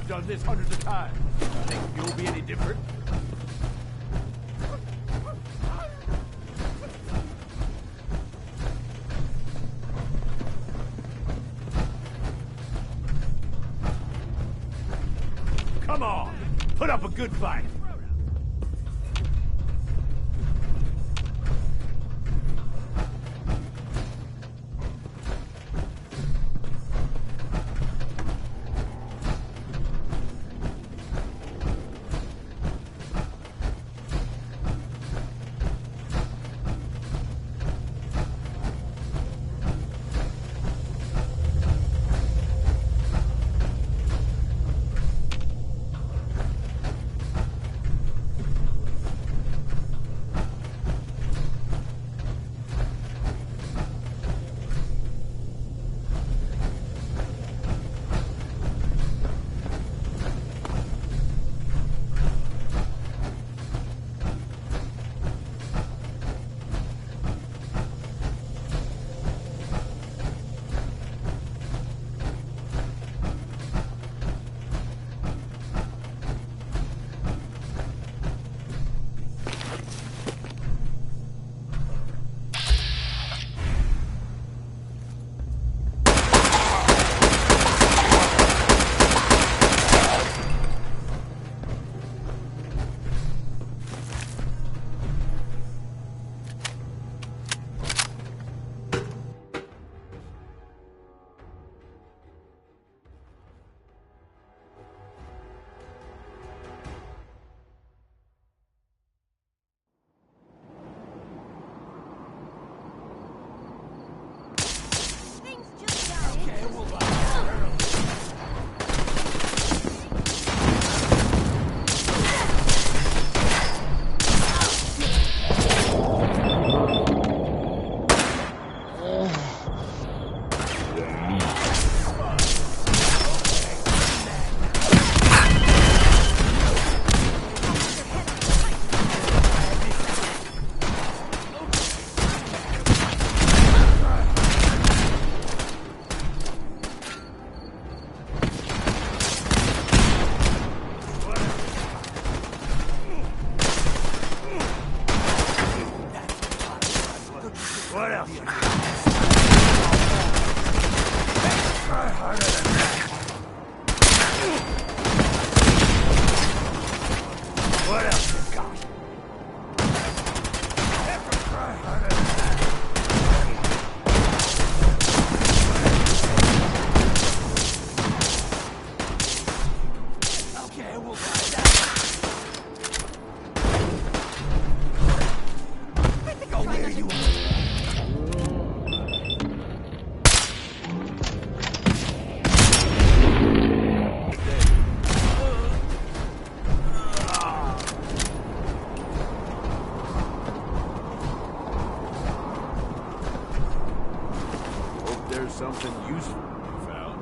Done this hundreds of times. Think you'll be any different? Come on, put up a good fight. What else? Try harder than that. What else you got? Try harder than that. Okay, we'll ride that. I think I'll wear you out. something useful you found.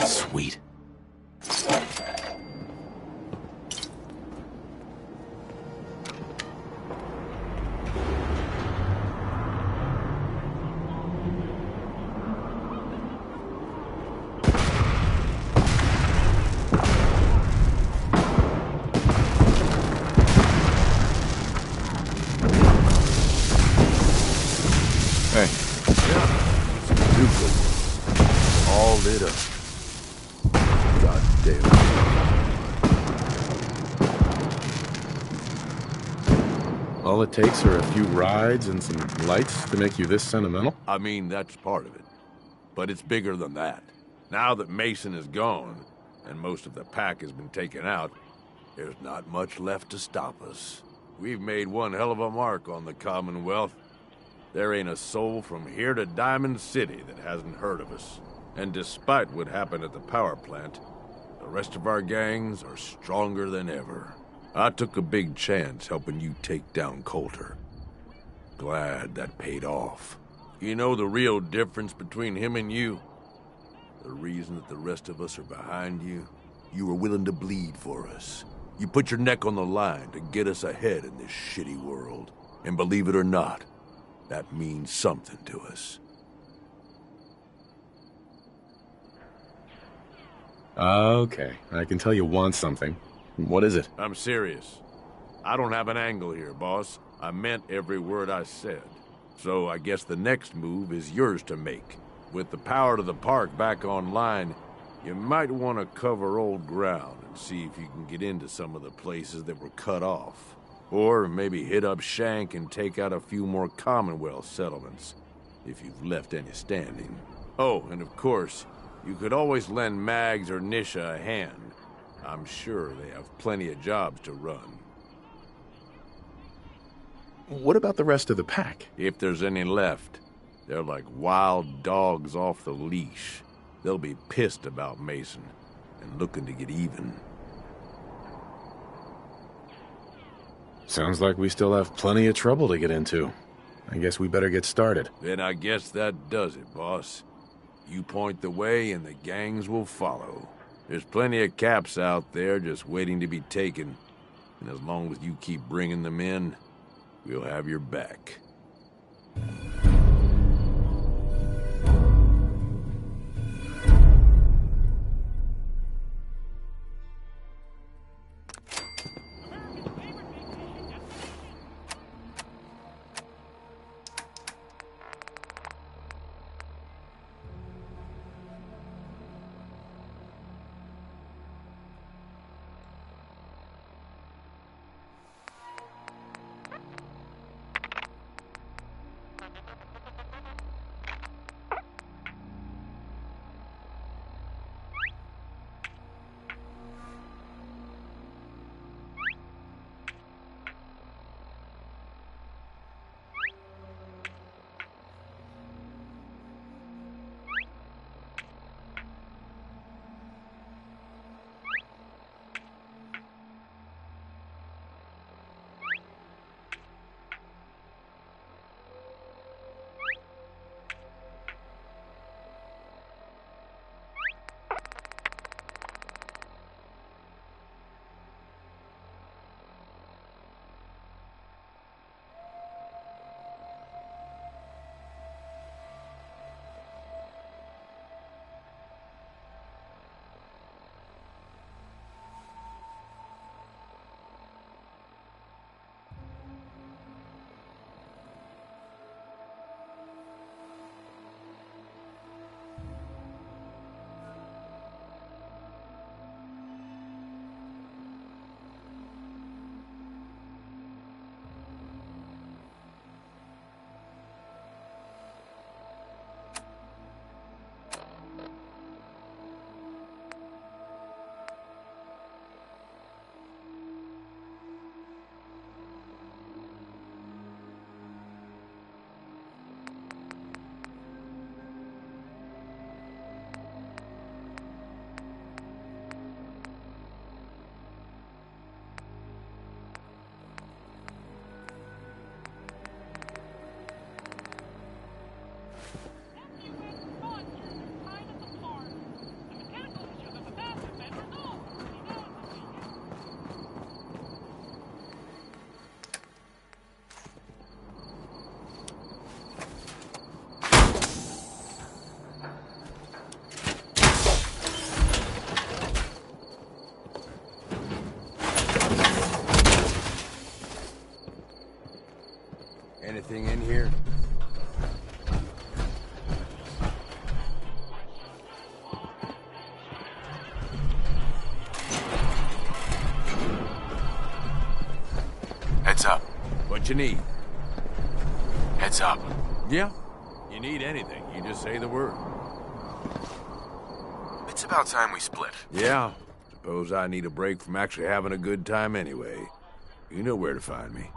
Sweet. Hey. Yeah, it's Nuka. All lit up. God damn it. All it takes are a few rides and some lights to make you this sentimental? I mean, that's part of it. But it's bigger than that. Now that Mason is gone, and most of the pack has been taken out, there's not much left to stop us. We've made one hell of a mark on the Commonwealth. There ain't a soul from here to Diamond City that hasn't heard of us. And despite what happened at the power plant, the rest of our gangs are stronger than ever. I took a big chance helping you take down Coulter. Glad that paid off. You know the real difference between him and you? The reason that the rest of us are behind you? You were willing to bleed for us. You put your neck on the line to get us ahead in this shitty world. And believe it or not, that means something to us. Okay, I can tell you want something. What is it? I'm serious. I don't have an angle here, boss. I meant every word I said. So I guess the next move is yours to make. With the power to the park back online, you might want to cover old ground and see if you can get into some of the places that were cut off. Or maybe hit up Shank and take out a few more Commonwealth settlements, if you've left any standing. Oh, and of course, you could always lend Mags or Nisha a hand. I'm sure they have plenty of jobs to run. What about the rest of the pack? If there's any left, they're like wild dogs off the leash. They'll be pissed about Mason and looking to get even. Sounds like we still have plenty of trouble to get into. I guess we better get started. Then I guess that does it, boss. You point the way and the gangs will follow. There's plenty of caps out there just waiting to be taken. And as long as you keep bringing them in, we'll have your back. Anything in here? Heads up. What you need? Heads up. Yeah. You need anything, you just say the word. It's about time we split. Yeah. Suppose I need a break from actually having a good time anyway. You know where to find me.